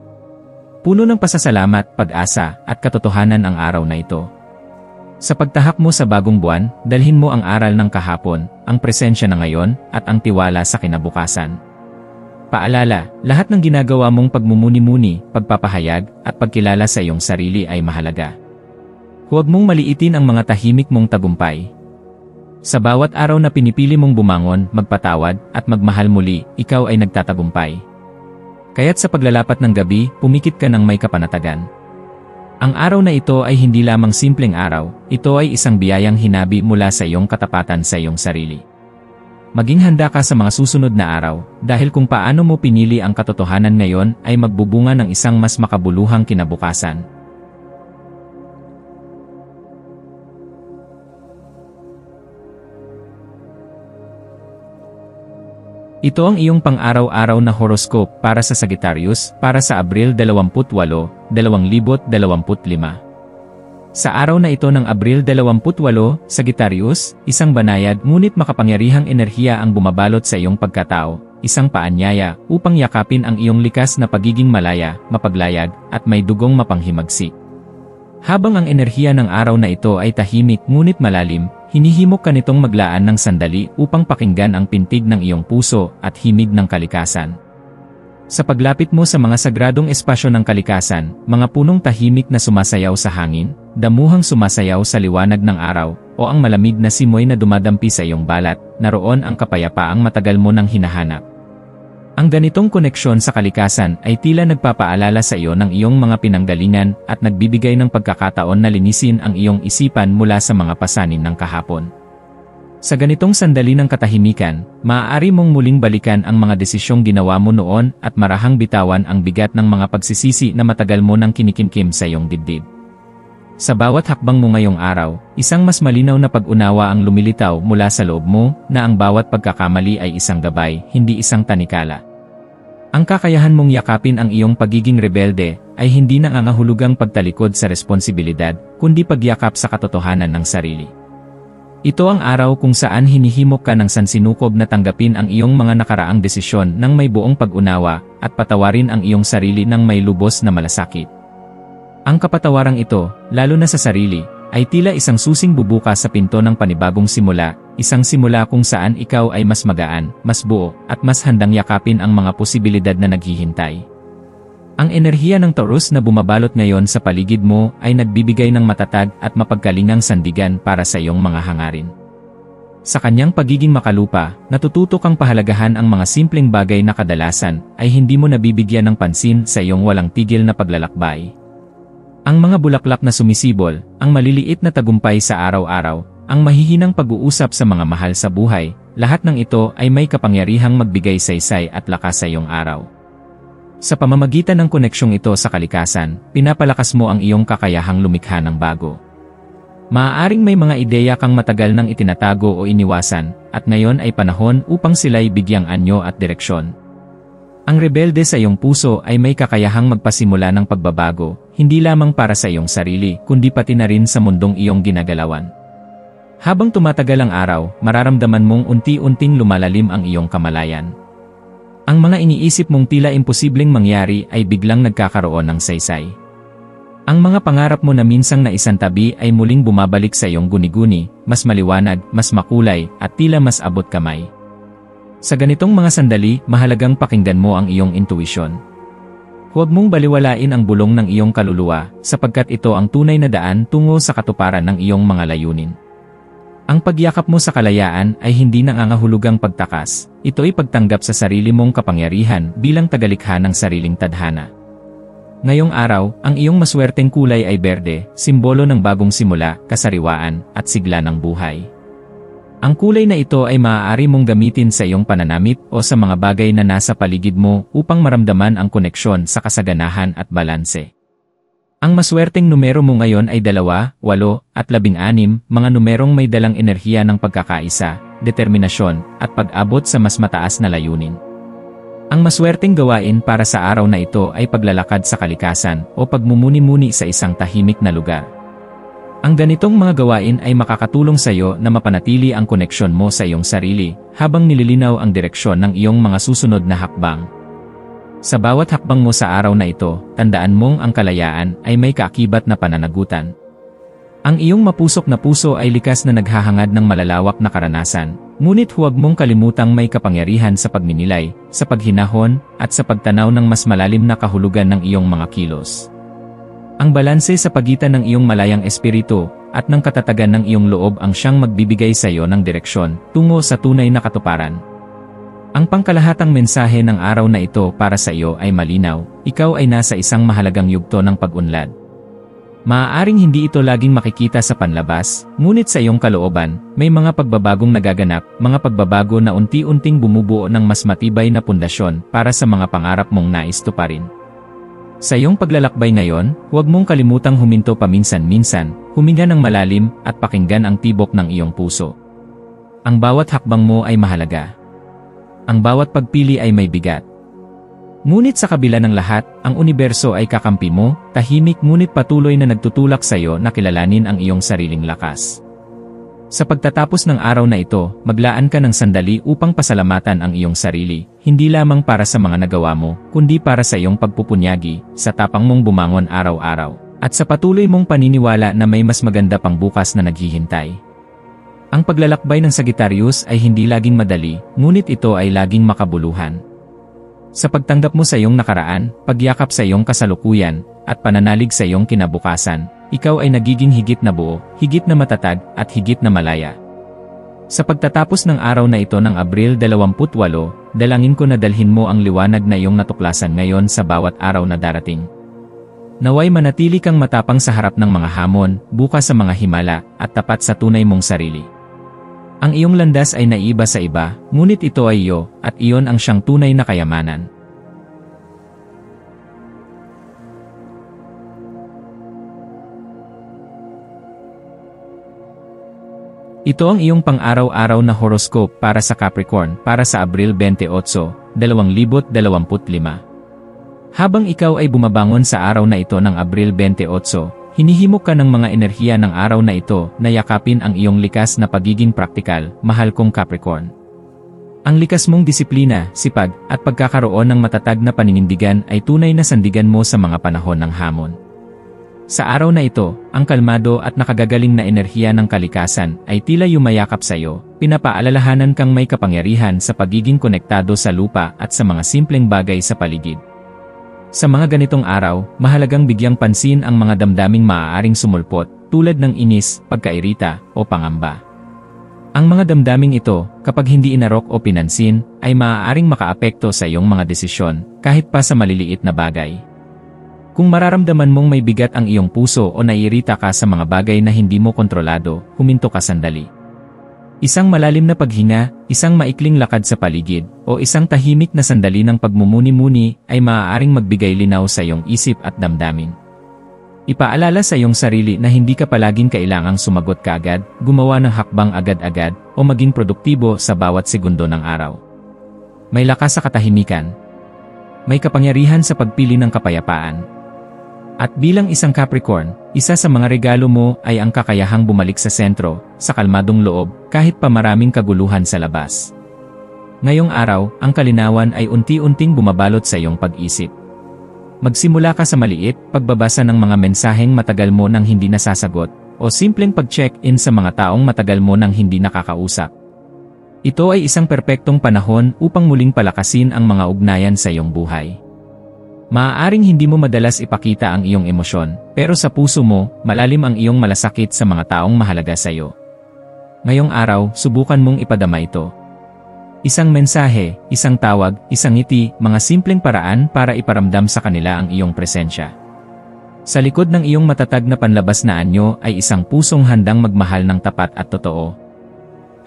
Puno ng pasasalamat, pag-asa, at katotohanan ang araw na ito. Sa pagtahak mo sa bagong buwan, dalhin mo ang aral ng kahapon, ang presensya na ngayon, at ang tiwala sa kinabukasan. Paalala, lahat ng ginagawa mong pagmumuni-muni, pagpapahayag, at pagkilala sa iyong sarili ay mahalaga. Huwag mong maliitin ang mga tahimik mong tagumpay. Sa bawat araw na pinipili mong bumangon, magpatawad, at magmahal muli, ikaw ay nagtatagumpay. Kaya't sa paglalapat ng gabi, pumikit ka ng may kapanatagan. Ang araw na ito ay hindi lamang simpleng araw, ito ay isang biyayang hinabi mula sa iyong katapatan sa iyong sarili. Maging handa ka sa mga susunod na araw, dahil kung paano mo pinili ang katotohanan ngayon ay magbubunga ng isang mas makabuluhang kinabukasan. Ito ang iyong pang-araw-araw na horoscope para sa Sagittarius para sa Abril 28, 2025. Sa araw na ito ng Abril 28, Sagittarius, isang banayad ngunit makapangyarihang enerhiya ang bumabalot sa iyong pagkatao, isang paanyaya upang yakapin ang iyong likas na pagiging malaya, mapaglayag, at may dugong mapanghimagsik. Habang ang enerhiya ng araw na ito ay tahimik ngunit malalim, hinihimok ka nitong maglaan ng sandali upang pakinggan ang pintig ng iyong puso at himig ng kalikasan. Sa paglapit mo sa mga sagradong espasyo ng kalikasan, mga punong tahimik na sumasayaw sa hangin, damuhang sumasayaw sa liwanag ng araw, o ang malamig na simoy na dumadampi sa iyong balat, naroon ang kapayapaang matagal mo nang hinahanap. Ang ganitong koneksyon sa kalikasan ay tila nagpapaalala sa iyo ng iyong mga pinanggalingan at nagbibigay ng pagkakataon na linisin ang iyong isipan mula sa mga pasanin ng kahapon. Sa ganitong sandali ng katahimikan, maaari mong muling balikan ang mga desisyong ginawa mo noon at marahang bitawan ang bigat ng mga pagsisisi na matagal mo nang kinikimkim sa iyong dibdib. Sa bawat hakbang mo ngayong araw, isang mas malinaw na pag-unawa ang lumilitaw mula sa loob mo na ang bawat pagkakamali ay isang gabay, hindi isang tanikala. Ang kakayahan mong yakapin ang iyong pagiging rebelde ay hindi nangangahulugang pagtalikod sa responsibilidad, kundi pagyakap sa katotohanan ng sarili. Ito ang araw kung saan hinihimok ka ng sansinukob na tanggapin ang iyong mga nakaraang desisyon ng may buong pag-unawa at patawarin ang iyong sarili ng may lubos na malasakit. Ang kapatawarang ito, lalo na sa sarili, ay tila isang susing bubukas sa pinto ng panibagong simula, isang simula kung saan ikaw ay mas magaan, mas buo, at mas handang yakapin ang mga posibilidad na naghihintay. Ang enerhiya ng Taurus na bumabalot ngayon sa paligid mo ay nagbibigay ng matatag at mapagkalingang sandigan para sa iyong mga hangarin. Sa kanyang pagiging makalupa, natututo kang pahalagahan ang mga simpleng bagay na kadalasan ay hindi mo nabibigyan ng pansin sa iyong walang tigil na paglalakbay. Ang mga bulaklak na sumisibol, ang maliliit na tagumpay sa araw-araw, ang mahihinang pag-uusap sa mga mahal sa buhay, lahat ng ito ay may kapangyarihang magbigay saysay at lakas sa iyong araw. Sa pamamagitan ng koneksyong ito sa kalikasan, pinapalakas mo ang iyong kakayahang lumikha ng bago. Maaaring may mga ideya kang matagal nang itinatago o iniwasan, at ngayon ay panahon upang sila'y bigyang anyo at direksyon. Ang rebelde sa iyong puso ay may kakayahang magpasimula ng pagbabago, hindi lamang para sa iyong sarili, kundi pati na rin sa mundong iyong ginagalawan. Habang tumatagal ang araw, mararamdaman mong unti-unting lumalalim ang iyong kamalayan. Ang mga iniisip mong tila imposibleng mangyari ay biglang nagkakaroon ng saysay. Ang mga pangarap mo na minsang naisantabi ay muling bumabalik sa iyong guni-guni, mas maliwanag, mas makulay, at tila mas abot kamay. Sa ganitong mga sandali, mahalagang pakinggan mo ang iyong intuisyon. Huwag mong baliwalain ang bulong ng iyong kaluluwa, sapagkat ito ang tunay na daan tungo sa katuparan ng iyong mga layunin. Ang pagyakap mo sa kalayaan ay hindi nangangahulugang pagtakas, ito'y pagtanggap sa sarili mong kapangyarihan bilang tagalikha ng sariling tadhana. Ngayong araw, ang iyong maswerteng kulay ay berde, simbolo ng bagong simula, kasariwaan, at sigla ng buhay. Ang kulay na ito ay maaari mong gamitin sa iyong pananamit o sa mga bagay na nasa paligid mo upang maramdaman ang koneksyon sa kasaganahan at balanse. Ang maswerteng numero mo ngayon ay 2, 8, at 16, mga numerong may dalang enerhiya ng pagkakaisa, determinasyon, at pag-abot sa mas mataas na layunin. Ang maswerteng gawain para sa araw na ito ay paglalakad sa kalikasan o pagmumuni-muni sa isang tahimik na lugar. Ang ganitong mga gawain ay makakatulong sa iyo na mapanatili ang koneksyon mo sa iyong sarili habang nililinaw ang direksyon ng iyong mga susunod na hakbang. Sa bawat hakbang mo sa araw na ito, tandaan mong ang kalayaan ay may kaakibat na pananagutan. Ang iyong mapusok na puso ay likas na naghahangad ng malalawak na karanasan, ngunit huwag mong kalimutang may kapangyarihan sa pagninilay, sa paghinahon, at sa pagtanaw ng mas malalim na kahulugan ng iyong mga kilos. Ang balanse sa pagitan ng iyong malayang espiritu at ng katatagan ng iyong loob ang siyang magbibigay sa iyo ng direksyon tungo sa tunay na katuparan. Ang pangkalahatang mensahe ng araw na ito para sa iyo ay malinaw, ikaw ay nasa isang mahalagang yugto ng pag-unlad. Maaaring hindi ito laging makikita sa panlabas, ngunit sa iyong kalooban, may mga pagbabagong nagaganap, mga pagbabago na unti-unting bumubuo ng mas matibay na pundasyon para sa mga pangarap mong nais tuparin. Sa iyong paglalakbay ngayon, huwag mong kalimutang huminto paminsan-minsan, huminga ng malalim, at pakinggan ang tibok ng iyong puso. Ang bawat hakbang mo ay mahalaga. Ang bawat pagpili ay may bigat. Ngunit sa kabila ng lahat, ang universo ay kakampi mo, tahimik ngunit patuloy na nagtutulak sa iyo na kilalanin ang iyong sariling lakas. Sa pagtatapos ng araw na ito, maglaan ka ng sandali upang pasalamatan ang iyong sarili, hindi lamang para sa mga nagawa mo, kundi para sa iyong pagpupunyagi, sa tapang mong bumangon araw-araw, at sa patuloy mong paniniwala na may mas maganda pang bukas na naghihintay. Ang paglalakbay ng Sagittarius ay hindi laging madali, ngunit ito ay laging makabuluhan. Sa pagtanggap mo sa iyong nakaraan, pagyakap sa iyong kasalukuyan, at pananalig sa iyong kinabukasan, ikaw ay nagiging higit na buo, higit na matatag, at higit na malaya. Sa pagtatapos ng araw na ito ng Abril 28, dalangin ko na dalhin mo ang liwanag na iyong natuklasan ngayon sa bawat araw na darating. Naway manatili kang matapang sa harap ng mga hamon, bukas sa mga himala, at tapat sa tunay mong sarili. Ang iyong landas ay naiba sa iba, ngunit ito ay iyo, at iyon ang siyang tunay na kayamanan. Ito ang iyong pang-araw-araw na horoscope para sa Capricorn para sa Abril 28, 2025. Habang ikaw ay bumabangon sa araw na ito ng Abril 28, hinihimok ka ng mga enerhiya ng araw na ito na yakapin ang iyong likas na pagiging praktikal, mahal kong Capricorn. Ang likas mong disiplina, sipag, at pagkakaroon ng matatag na paninindigan ay tunay na sandigan mo sa mga panahon ng hamon. Sa araw na ito, ang kalmado at nakagagaling na enerhiya ng kalikasan ay tila yumayakap sa iyo, pinapaalalahanan kang may kapangyarihan sa pagiging konektado sa lupa at sa mga simpleng bagay sa paligid. Sa mga ganitong araw, mahalagang bigyang pansin ang mga damdaming maaaring sumulpot, tulad ng inis, pagkairita, o pangamba. Ang mga damdaming ito, kapag hindi inarok o pinansin, ay maaaring makaapekto sa iyong mga desisyon, kahit pa sa maliliit na bagay. Kung mararamdaman mong may bigat ang iyong puso o naiirita ka sa mga bagay na hindi mo kontrolado, huminto ka sandali. Isang malalim na paghinga, isang maikling lakad sa paligid, o isang tahimik na sandali ng pagmumuni-muni ay maaaring magbigay linaw sa iyong isip at damdamin. Ipaalala sa iyong sarili na hindi ka palaging kailangang sumagot kaagad, gumawa ng hakbang agad-agad, o maging produktibo sa bawat segundo ng araw. May lakas sa katahimikan. May kapangyarihan sa pagpili ng kapayapaan. At bilang isang Capricorn, isa sa mga regalo mo ay ang kakayahang bumalik sa sentro, sa kalmadong loob, kahit pa maraming kaguluhan sa labas. Ngayong araw, ang kalinawan ay unti-unting bumabalot sa iyong pag-isip. Magsimula ka sa maliit, pagbabasa ng mga mensaheng matagal mo nang hindi nasasagot, o simpleng pag-check-in sa mga taong matagal mo nang hindi nakakausap. Ito ay isang perpektong panahon upang muling palakasin ang mga ugnayan sa iyong buhay. Maaaring hindi mo madalas ipakita ang iyong emosyon, pero sa puso mo, malalim ang iyong malasakit sa mga taong mahalaga sa iyo. Ngayong araw, subukan mong ipadama ito. Isang mensahe, isang tawag, isang ngiti, mga simpleng paraan para iparamdam sa kanila ang iyong presensya. Sa likod ng iyong matatag na panlabas na anyo ay isang pusong handang magmahal ng tapat at totoo.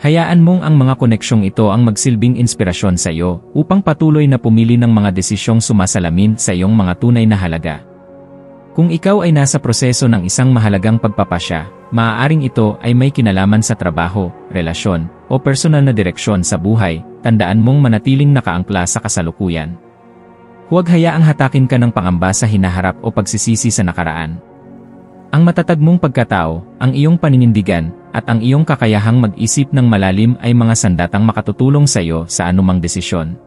Hayaan mong ang mga koneksyong ito ang magsilbing inspirasyon sa iyo upang patuloy na pumili ng mga desisyong sumasalamin sa iyong mga tunay na halaga. Kung ikaw ay nasa proseso ng isang mahalagang pagpapasya, maaaring ito ay may kinalaman sa trabaho, relasyon, o personal na direksyon sa buhay, tandaan mong manatiling nakaangkla sa kasalukuyan. Huwag hayaang hatakin ka ng pangamba sa hinaharap o pagsisisi sa nakaraan. Ang matatag mong pagkatao, ang iyong paninindigan, at ang iyong kakayahang mag-isip ng malalim ay mga sandatang makatutulong sa iyo sa anumang desisyon.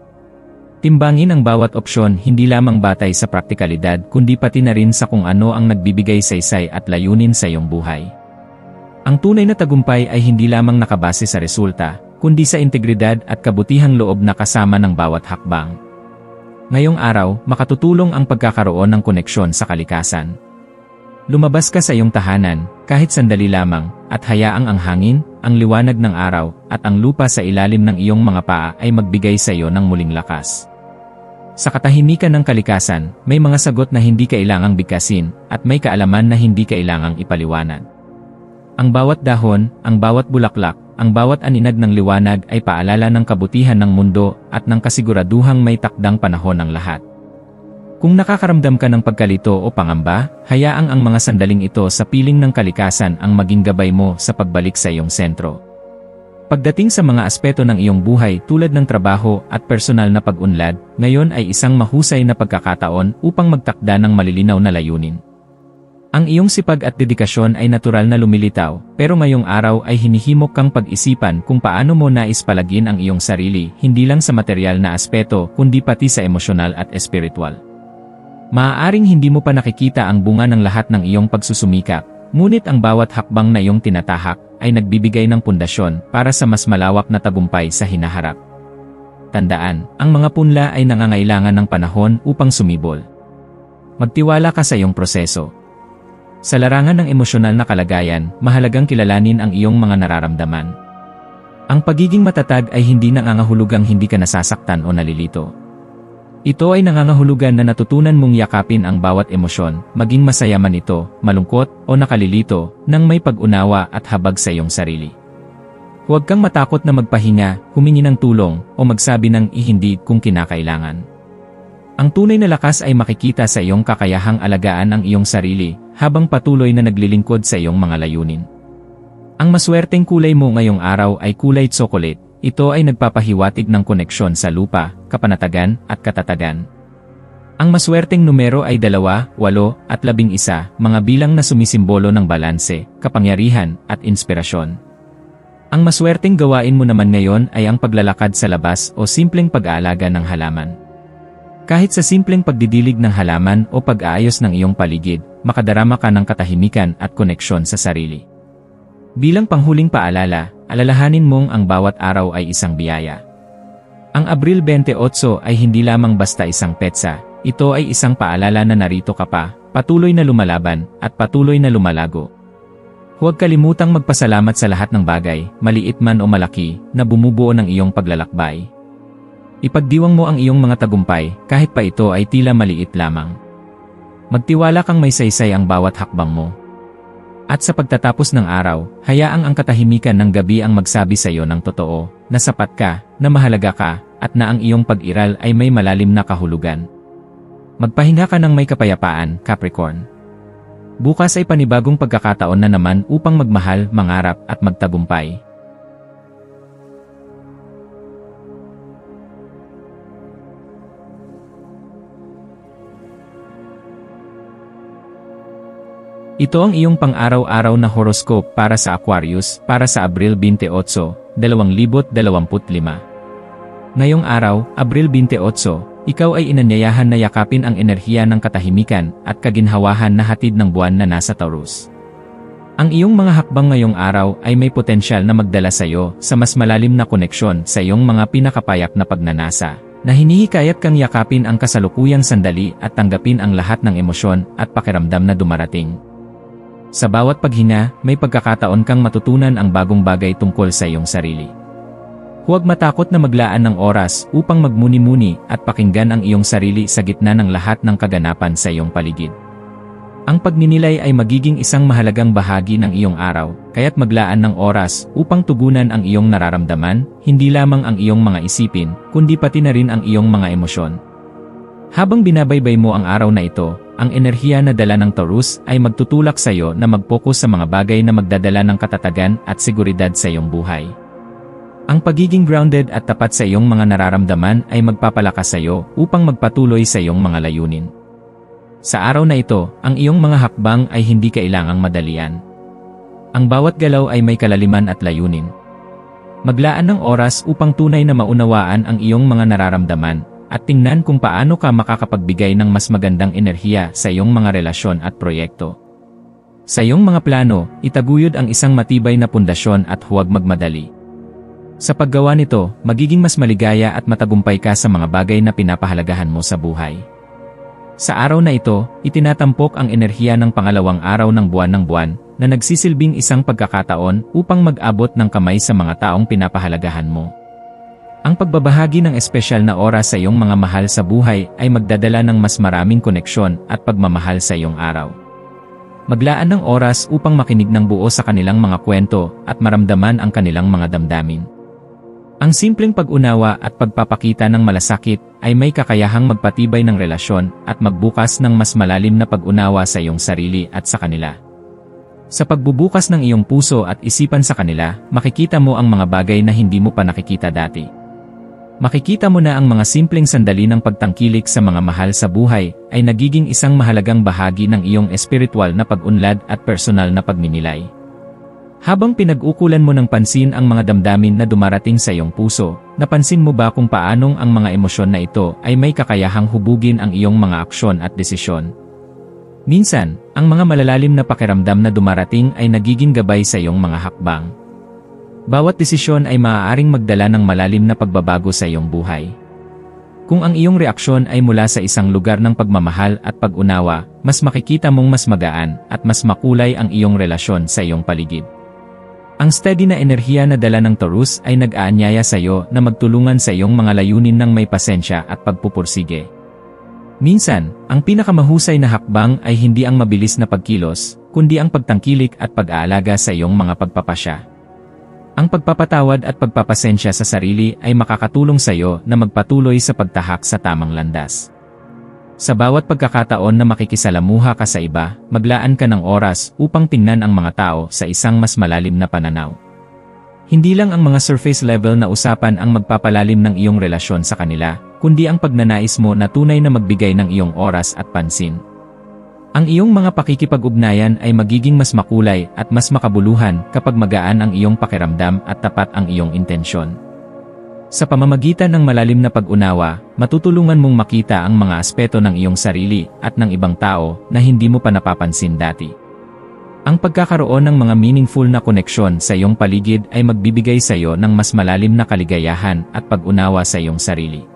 Timbangin ang bawat opsyon hindi lamang batay sa praktikalidad kundi pati na rin sa kung ano ang nagbibigay saysay at layunin sa iyong buhay. Ang tunay na tagumpay ay hindi lamang nakabase sa resulta, kundi sa integridad at kabutihang loob na kasama ng bawat hakbang. Ngayong araw, makatutulong ang pagkakaroon ng koneksyon sa kalikasan. Lumabas ka sa iyong tahanan, kahit sandali lamang, at hayaang ang hangin, ang liwanag ng araw, at ang lupa sa ilalim ng iyong mga paa ay magbigay sa iyo ng muling lakas. Sa katahimikan ng kalikasan, may mga sagot na hindi kailangang bigkasin, at may kaalaman na hindi kailangang ipaliwanag. Ang bawat dahon, ang bawat bulaklak, ang bawat aninag ng liwanag ay paalala ng kabutihan ng mundo at ng kasiguraduhang may takdang panahon ang lahat. Kung nakakaramdam ka ng pagkalito o pangamba, hayaang ang mga sandaling ito sa piling ng kalikasan ang maging gabay mo sa pagbalik sa iyong sentro. Pagdating sa mga aspeto ng iyong buhay tulad ng trabaho at personal na pag-unlad, ngayon ay isang mahusay na pagkakataon upang magtakda ng malilinaw na layunin. Ang iyong sipag at dedikasyon ay natural na lumilitaw, pero ngayong araw ay hinihimok kang pag-isipan kung paano mo nais palagin ang iyong sarili, hindi lang sa material na aspeto kundi pati sa emosyonal at espiritual. Maaaring hindi mo pa nakikita ang bunga ng lahat ng iyong pagsusumikap, ngunit ang bawat hakbang na iyong tinatahak ay nagbibigay ng pundasyon para sa mas malawak na tagumpay sa hinaharap. Tandaan, ang mga punla ay nangangailangan ng panahon upang sumibol. Magtiwala ka sa iyong proseso. Sa larangan ng emosyonal na kalagayan, mahalagang kilalanin ang iyong mga nararamdaman. Ang pagiging matatag ay hindi nangangahulugang hindi ka nasasaktan o nalilito. Ito ay nangangahulugan na natutunan mong yakapin ang bawat emosyon, maging masaya man ito, malungkot o nakalilito, nang may pag-unawa at habag sa iyong sarili. Huwag kang matakot na magpahinga, humingi ng tulong, o magsabi ng hindi kung kinakailangan. Ang tunay na lakas ay makikita sa iyong kakayahang alagaan ang iyong sarili, habang patuloy na naglilingkod sa iyong mga layunin. Ang maswerteng kulay mo ngayong araw ay kulay tsokolet. Ito ay nagpapahiwatig ng koneksyon sa lupa, kapanatagan, at katatagan. Ang maswerteng numero ay 2, 8, at 11, mga bilang na sumisimbolo ng balanse, kapangyarihan, at inspirasyon. Ang maswerteng gawain mo naman ngayon ay ang paglalakad sa labas o simpleng pag-aalaga ng halaman. Kahit sa simpleng pagdidilig ng halaman o pag-aayos ng iyong paligid, makadarama ka ng katahimikan at koneksyon sa sarili. Bilang panghuling paalala, alalahanin mong ang bawat araw ay isang biyaya. Ang Abril 28 ay hindi lamang basta isang petsa, ito ay isang paalala na narito ka pa, patuloy na lumalaban, at patuloy na lumalago. Huwag kalimutang magpasalamat sa lahat ng bagay, maliit man o malaki, na bumubuo ng iyong paglalakbay. Ipagdiwang mo ang iyong mga tagumpay, kahit pa ito ay tila maliit lamang. Magtiwala kang may saysay ang bawat hakbang mo. At sa pagtatapos ng araw, hayaang ang katahimikan ng gabi ang magsabi sa iyo ng totoo, na sapat ka, na mahalaga ka, at na ang iyong pag-iral ay may malalim na kahulugan. Magpahinga ka ng may kapayapaan, Capricorn. Bukas ay panibagong pagkakataon na naman upang magmahal, mangarap, at magtagumpay. Ito ang iyong pang-araw-araw na horoscope para sa Aquarius, para sa Abril 28, 2025. Ngayong araw, Abril 28, ikaw ay inanyayahan na yakapin ang enerhiya ng katahimikan at kaginhawahan na hatid ng buwan na nasa Taurus. Ang iyong mga hakbang ngayong araw ay may potensyal na magdala sa iyo sa mas malalim na koneksyon sa iyong mga pinakapayak na pagnanasa, na hinihikayat kang yakapin ang kasalukuyang sandali at tanggapin ang lahat ng emosyon at pakiramdam na dumarating. Sa bawat paghinga, may pagkakataon kang matutunan ang bagong bagay tungkol sa iyong sarili. Huwag matakot na maglaan ng oras upang magmuni-muni at pakinggan ang iyong sarili sa gitna ng lahat ng kaganapan sa iyong paligid. Ang pagninilay ay magiging isang mahalagang bahagi ng iyong araw, kaya't maglaan ng oras upang tugunan ang iyong nararamdaman, hindi lamang ang iyong mga isipin, kundi pati na rin ang iyong mga emosyon. Habang binabaybay mo ang araw na ito, ang enerhiya na dala ng Taurus ay magtutulak sa iyo na mag-focus sa mga bagay na magdadala ng katatagan at seguridad sa iyong buhay. Ang pagiging grounded at tapat sa iyong mga nararamdaman ay magpapalakas sa iyo upang magpatuloy sa iyong mga layunin. Sa araw na ito, ang iyong mga hakbang ay hindi kailangang madalian. Ang bawat galaw ay may kalaliman at layunin. Maglaan ng oras upang tunay na maunawaan ang iyong mga nararamdaman at tingnan kung paano ka makakapagbigay ng mas magandang enerhiya sa iyong mga relasyon at proyekto. Sa iyong mga plano, itaguyod ang isang matibay na pundasyon at huwag magmadali. Sa paggawa nito, magiging mas maligaya at matagumpay ka sa mga bagay na pinapahalagahan mo sa buhay. Sa araw na ito, itinatampok ang enerhiya ng pangalawang araw ng buwan na nagsisilbing isang pagkakataon upang mag-abot ng kamay sa mga taong pinapahalagahan mo. Ang pagbabahagi ng espesyal na oras sa iyong mga mahal sa buhay ay magdadala ng mas maraming koneksyon at pagmamahal sa iyong araw. Maglaan ng oras upang makinig ng buo sa kanilang mga kwento at maramdaman ang kanilang mga damdamin. Ang simpleng pag-unawa at pagpapakita ng malasakit ay may kakayahang magpatibay ng relasyon at magbukas ng mas malalim na pag-unawa sa iyong sarili at sa kanila. Sa pagbubukas ng iyong puso at isipan sa kanila, makikita mo ang mga bagay na hindi mo pa nakikita dati. Makikita mo na ang mga simpleng sandali ng pagtangkilik sa mga mahal sa buhay ay nagiging isang mahalagang bahagi ng iyong espiritual na pag-unlad at personal na pagninilay. Habang pinag-ukulan mo ng pansin ang mga damdamin na dumarating sa iyong puso, napansin mo ba kung paanong ang mga emosyon na ito ay may kakayahang hubugin ang iyong mga aksyon at desisyon? Minsan, ang mga malalalim na pakiramdam na dumarating ay nagiging gabay sa iyong mga hakbang. Bawat desisyon ay maaaring magdala ng malalim na pagbabago sa iyong buhay. Kung ang iyong reaksyon ay mula sa isang lugar ng pagmamahal at pag-unawa, mas makikita mong mas magaan at mas makulay ang iyong relasyon sa iyong paligid. Ang steady na enerhiya na dala ng Taurus ay nag-aanyaya sa iyo na magtulungan sa iyong mga layunin ng may pasensya at pagpupursige. Minsan, ang pinakamahusay na hakbang ay hindi ang mabilis na pagkilos, kundi ang pagtangkilik at pag-aalaga sa iyong mga pagpapasya. Ang pagpapatawad at pagpapasensya sa sarili ay makakatulong sa iyo na magpatuloy sa pagtahak sa tamang landas. Sa bawat pagkakataon na makikisalamuha ka sa iba, maglaan ka ng oras upang tingnan ang mga tao sa isang mas malalim na pananaw. Hindi lang ang mga surface level na usapan ang magpapalalim ng iyong relasyon sa kanila, kundi ang pagnanais mo na tunay na magbigay ng iyong oras at pansin. Ang iyong mga pakikipag-ugnayan ay magiging mas makulay at mas makabuluhan kapag magaan ang iyong pakiramdam at tapat ang iyong intensyon. Sa pamamagitan ng malalim na pag-unawa, matutulungan mong makita ang mga aspeto ng iyong sarili at ng ibang tao na hindi mo pa napapansin dati. Ang pagkakaroon ng mga meaningful na koneksyon sa iyong paligid ay magbibigay sa iyo ng mas malalim na kaligayahan at pag-unawa sa iyong sarili.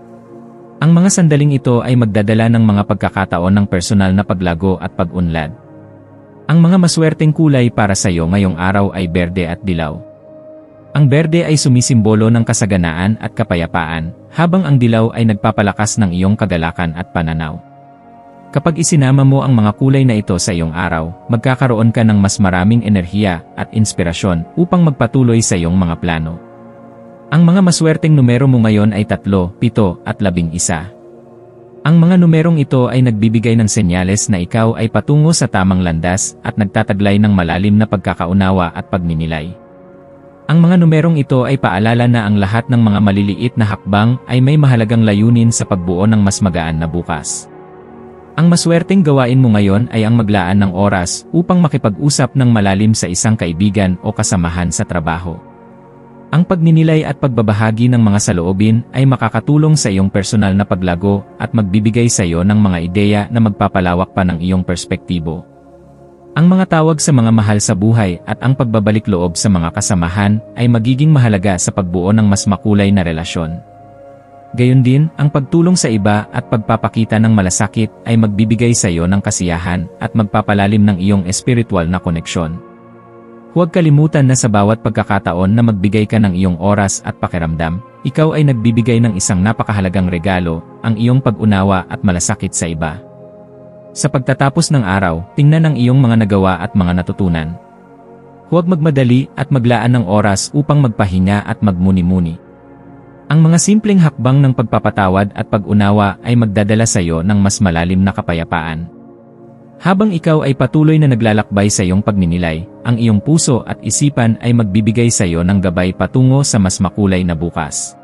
Ang mga sandaling ito ay magdadala ng mga pagkakataon ng personal na paglago at pag-unlad. Ang mga maswerteng kulay para sa iyo ngayong araw ay berde at dilaw. Ang berde ay sumisimbolo ng kasaganaan at kapayapaan, habang ang dilaw ay nagpapalakas ng iyong kagalakan at pananaw. Kapag isinama mo ang mga kulay na ito sa iyong araw, magkakaroon ka ng mas maraming enerhiya at inspirasyon upang magpatuloy sa iyong mga plano. Ang mga maswerteng numero mo ngayon ay 3, 7 at 11. Ang mga numerong ito ay nagbibigay ng senyales na ikaw ay patungo sa tamang landas at nagtataglay ng malalim na pagkakaunawa at pagninilay. Ang mga numerong ito ay paalala na ang lahat ng mga maliliit na hakbang ay may mahalagang layunin sa pagbuo ng mas magaan na bukas. Ang maswerteng gawain mo ngayon ay ang maglaan ng oras upang makipag-usap ng malalim sa isang kaibigan o kasamahan sa trabaho. Ang pagninilay at pagbabahagi ng mga saloobin ay makakatulong sa iyong personal na paglago at magbibigay sa iyo ng mga ideya na magpapalawak pa ng iyong perspektibo. Ang mga tawag sa mga mahal sa buhay at ang pagbabalik loob sa mga kasamahan ay magiging mahalaga sa pagbuo ng mas makulay na relasyon. Gayon din, ang pagtulong sa iba at pagpapakita ng malasakit ay magbibigay sa iyo ng kasiyahan at magpapalalim ng iyong espiritual na koneksyon. Huwag kalimutan na sa bawat pagkakataon na magbigay ka ng iyong oras at pakiramdam, ikaw ay nagbibigay ng isang napakahalagang regalo, ang iyong pag-unawa at malasakit sa iba. Sa pagtatapos ng araw, tingnan ang iyong mga nagawa at mga natutunan. Huwag magmadali at maglaan ng oras upang magpahinga at magmuni-muni. Ang mga simpleng hakbang ng pagpapatawad at pag-unawa ay magdadala sa iyo ng mas malalim na kapayapaan. Habang ikaw ay patuloy na naglalakbay sa iyong pagninilay, ang iyong puso at isipan ay magbibigay sa iyo ng gabay patungo sa mas makulay na bukas.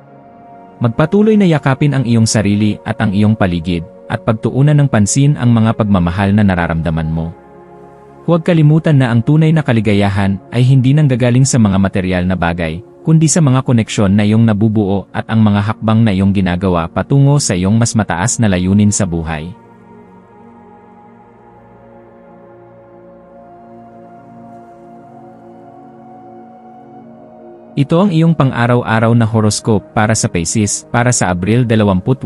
Magpatuloy na yakapin ang iyong sarili at ang iyong paligid, at pagtuunan ng pansin ang mga pagmamahal na nararamdaman mo. Huwag kalimutan na ang tunay na kaligayahan ay hindi nanggagaling sa mga material na bagay, kundi sa mga koneksyon na iyong nabubuo at ang mga hakbang na iyong ginagawa patungo sa iyong mas mataas na layunin sa buhay. Ito ang iyong pang-araw-araw na horoscope para sa Pisces para sa Abril 28,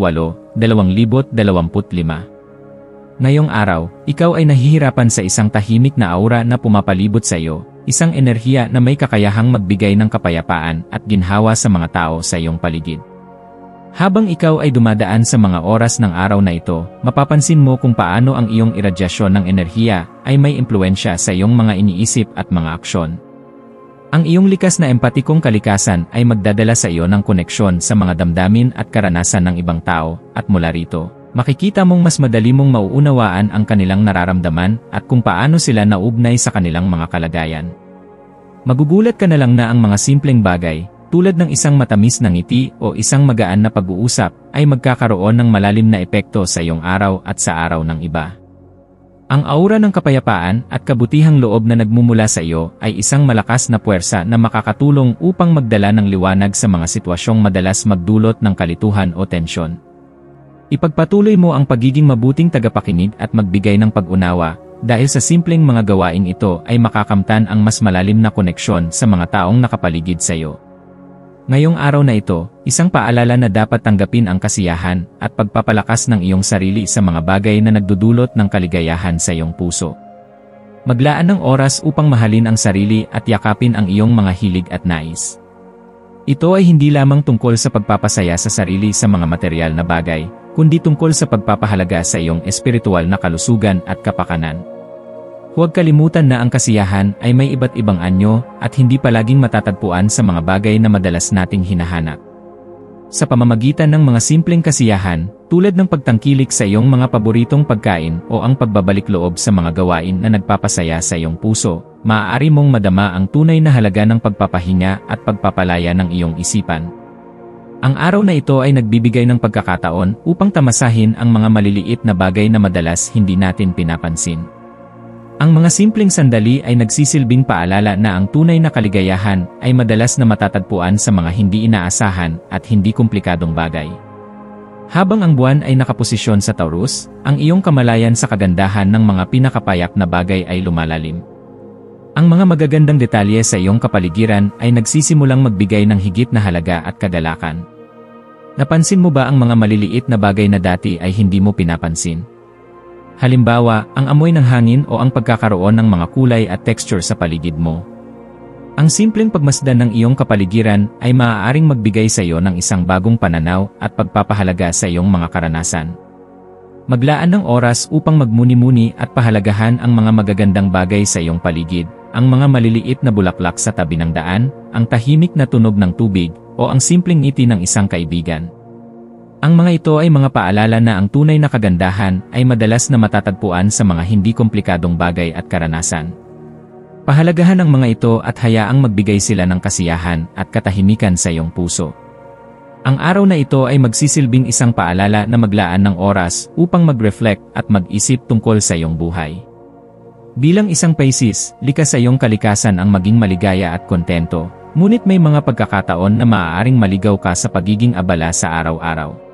2025. Ngayong araw, ikaw ay nahihirapan sa isang tahimik na aura na pumapalibot sa iyo, isang enerhiya na may kakayahang magbigay ng kapayapaan at ginhawa sa mga tao sa iyong paligid. Habang ikaw ay dumadaan sa mga oras ng araw na ito, mapapansin mo kung paano ang iyong iradyasyon ng enerhiya ay may impluensya sa iyong mga iniisip at mga aksyon. Ang iyong likas na empatikong kalikasan ay magdadala sa iyo ng koneksyon sa mga damdamin at karanasan ng ibang tao, at mula rito, makikita mong mas madali mong mauunawaan ang kanilang nararamdaman at kung paano sila nauugnay sa kanilang mga kalagayan. Magugulat ka na lang na ang mga simpleng bagay, tulad ng isang matamis na ngiti o isang magaan na pag-uusap, ay magkakaroon ng malalim na epekto sa iyong araw at sa araw ng iba. Ang aura ng kapayapaan at kabutihang loob na nagmumula sa iyo ay isang malakas na puwersa na makakatulong upang magdala ng liwanag sa mga sitwasyong madalas magdulot ng kalituhan o tensyon. Ipagpatuloy mo ang pagiging mabuting tagapakinig at magbigay ng pag-unawa, dahil sa simpleng mga gawaing ito ay makakamtan ang mas malalim na koneksyon sa mga taong nakapaligid sa iyo. Ngayong araw na ito, isang paalala na dapat tanggapin ang kasiyahan at pagpapalakas ng iyong sarili sa mga bagay na nagdudulot ng kaligayahan sa iyong puso. Maglaan ng oras upang mahalin ang sarili at yakapin ang iyong mga hilig at nais. Ito ay hindi lamang tungkol sa pagpapasaya sa sarili sa mga material na bagay, kundi tungkol sa pagpapahalaga sa iyong espiritual na kalusugan at kapakanan. Huwag kalimutan na ang kasiyahan ay may iba't ibang anyo at hindi palaging matatagpuan sa mga bagay na madalas nating hinahanap. Sa pamamagitan ng mga simpleng kasiyahan, tulad ng pagtangkilik sa iyong mga paboritong pagkain o ang pagbabalik loob sa mga gawain na nagpapasaya sa iyong puso, maaari mong madama ang tunay na halaga ng pagpapahinga at pagpapalaya ng iyong isipan. Ang araw na ito ay nagbibigay ng pagkakataon upang tamasahin ang mga maliliit na bagay na madalas hindi natin pinapansin. Ang mga simpleng sandali ay nagsisilbing paalala na ang tunay na kaligayahan ay madalas na matatagpuan sa mga hindi inaasahan at hindi komplikadong bagay. Habang ang buwan ay nakaposisyon sa Taurus, ang iyong kamalayan sa kagandahan ng mga pinakapayak na bagay ay lumalalim. Ang mga magagandang detalye sa iyong kapaligiran ay nagsisimulang magbigay ng higit na halaga at kagalakan. Napansin mo ba ang mga maliliit na bagay na dati ay hindi mo pinapansin? Halimbawa, ang amoy ng hangin o ang pagkakaroon ng mga kulay at texture sa paligid mo. Ang simpleng pagmasdan ng iyong kapaligiran ay maaaring magbigay sa iyo ng isang bagong pananaw at pagpapahalaga sa iyong mga karanasan. Maglaan ng oras upang magmuni-muni at pahalagahan ang mga magagandang bagay sa iyong paligid, ang mga maliliit na bulaklak sa tabi ng daan, ang tahimik na tunog ng tubig, o ang simpleng ngiti ng isang kaibigan. Ang mga ito ay mga paalala na ang tunay na kagandahan ay madalas na matatagpuan sa mga hindi komplikadong bagay at karanasan. Pahalagahan ang mga ito at hayaang magbigay sila ng kasiyahan at katahimikan sa iyong puso. Ang araw na ito ay magsisilbing isang paalala na maglaan ng oras upang mag-reflect at mag-isip tungkol sa iyong buhay. Bilang isang Pisces, likas sa iyong kalikasan ang maging maligaya at kontento, ngunit may mga pagkakataon na maaaring maligaw ka sa pagiging abala sa araw-araw.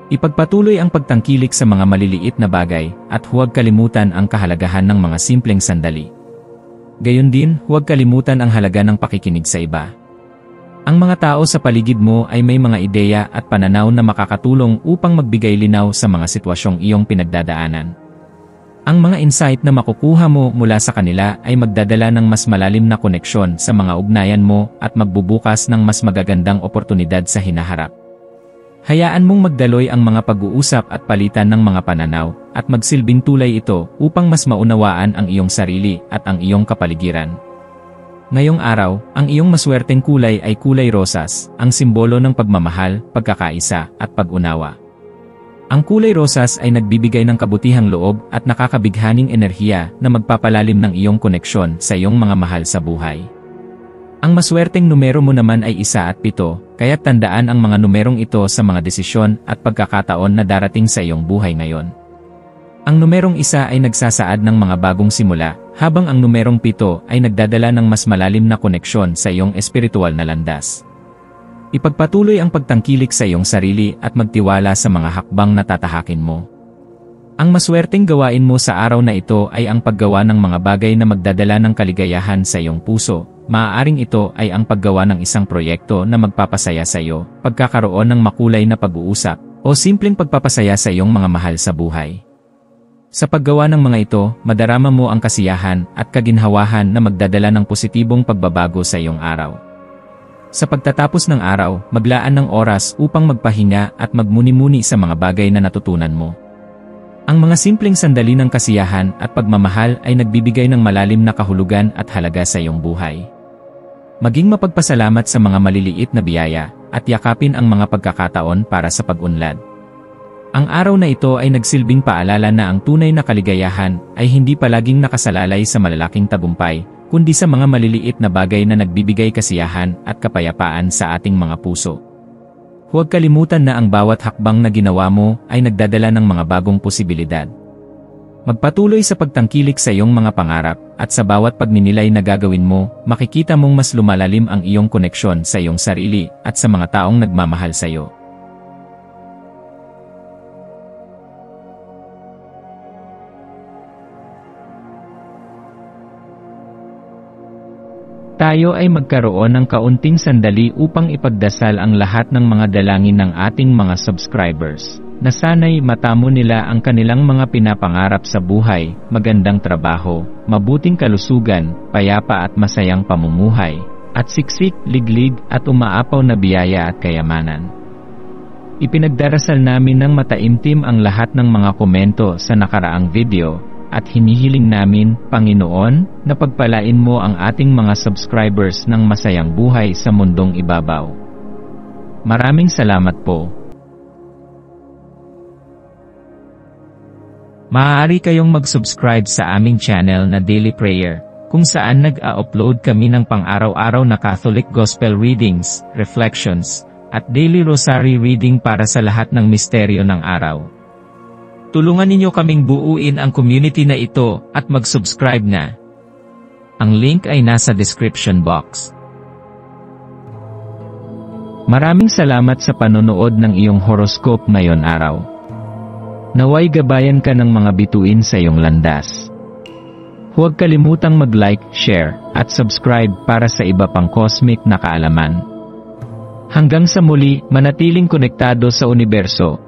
Ipagpatuloy ang pagtangkilik sa mga maliliit na bagay at huwag kalimutan ang kahalagahan ng mga simpleng sandali. Gayon din, huwag kalimutan ang halaga ng pakikinig sa iba. Ang mga tao sa paligid mo ay may mga ideya at pananaw na makakatulong upang magbigay linaw sa mga sitwasyong iyong pinagdadaanan. Ang mga insight na makukuha mo mula sa kanila ay magdadala ng mas malalim na koneksyon sa mga ugnayan mo at magbubukas ng mas magagandang oportunidad sa hinaharap. Hayaan mong magdaloy ang mga pag-uusap at palitan ng mga pananaw, at magsilbing tulay ito upang mas maunawaan ang iyong sarili at ang iyong kapaligiran. Ngayong araw, ang iyong maswerteng kulay ay kulay rosas, ang simbolo ng pagmamahal, pagkakaisa, at pag-unawa. Ang kulay rosas ay nagbibigay ng kabutihang loob at nakakabighaning enerhiya na magpapalalim ng iyong koneksyon sa iyong mga mahal sa buhay. Ang maswerteng numero mo naman ay 1 at 7, kaya tandaan ang mga numerong ito sa mga desisyon at pagkakataon na darating sa iyong buhay ngayon. Ang numerong 1 ay nagsasaad ng mga bagong simula, habang ang numerong 7 ay nagdadala ng mas malalim na koneksyon sa iyong espiritual na landas. Ipagpatuloy ang pagtangkilik sa iyong sarili at magtiwala sa mga hakbang na tatahakin mo. Ang maswerteng gawain mo sa araw na ito ay ang paggawa ng mga bagay na magdadala ng kaligayahan sa iyong puso, Maaaring ito ay ang paggawa ng isang proyekto na magpapasaya sa iyo, pagkakaroon ng makulay na pag-uusap, o simpleng pagpapasaya sa iyong mga mahal sa buhay. Sa paggawa ng mga ito, madarama mo ang kasiyahan at kaginhawahan na magdadala ng positibong pagbabago sa iyong araw. Sa pagtatapos ng araw, maglaan ng oras upang magpahinga at magmuni-muni sa mga bagay na natutunan mo. Ang mga simpleng sandali ng kasiyahan at pagmamahal ay nagbibigay ng malalim na kahulugan at halaga sa iyong buhay. Maging mapagpasalamat sa mga maliliit na biyaya at yakapin ang mga pagkakataon para sa pag-unlad. Ang araw na ito ay nagsilbing paalala na ang tunay na kaligayahan ay hindi palaging nakasalalay sa malalaking tagumpay, kundi sa mga maliliit na bagay na nagbibigay kasiyahan at kapayapaan sa ating mga puso. Huwag kalimutan na ang bawat hakbang na ginawa mo ay nagdadala ng mga bagong posibilidad. Magpatuloy sa pagtangkilik sa iyong mga pangarap at sa bawat pagninilay na gagawin mo, makikita mong mas lumalalim ang iyong koneksyon sa iyong sarili at sa mga taong nagmamahal sa iyo. Tayo ay magkaroon ng kaunting sandali upang ipagdasal ang lahat ng mga dalangin ng ating mga subscribers, na sana'y matamo nila ang kanilang mga pinapangarap sa buhay, magandang trabaho, mabuting kalusugan, payapa at masayang pamumuhay, at siksik, liglig at umaapaw na biyaya at kayamanan. Ipinagdarasal namin ng mataimtim ang lahat ng mga komento sa nakaraang video, at hinihiling namin, Panginoon, na pagpalain mo ang ating mga subscribers ng masayang buhay sa mundong ibabaw. Maraming salamat po. Maaari kayong mag-subscribe sa aming channel na Daily Prayer, kung saan nag-a-upload kami ng pang-araw-araw na Catholic Gospel Readings, Reflections, at Daily Rosary Reading para sa lahat ng misteryo ng araw. Tulungan ninyo kaming buuin ang community na ito at mag-subscribe na. Ang link ay nasa description box. Maraming salamat sa panonood ng iyong horoscope ngayon araw. Naway gabayan ka ng mga bituin sa iyong landas. Huwag kalimutang mag-like, share, at subscribe para sa iba pang cosmic na kaalaman. Hanggang sa muli, manatiling konektado sa universo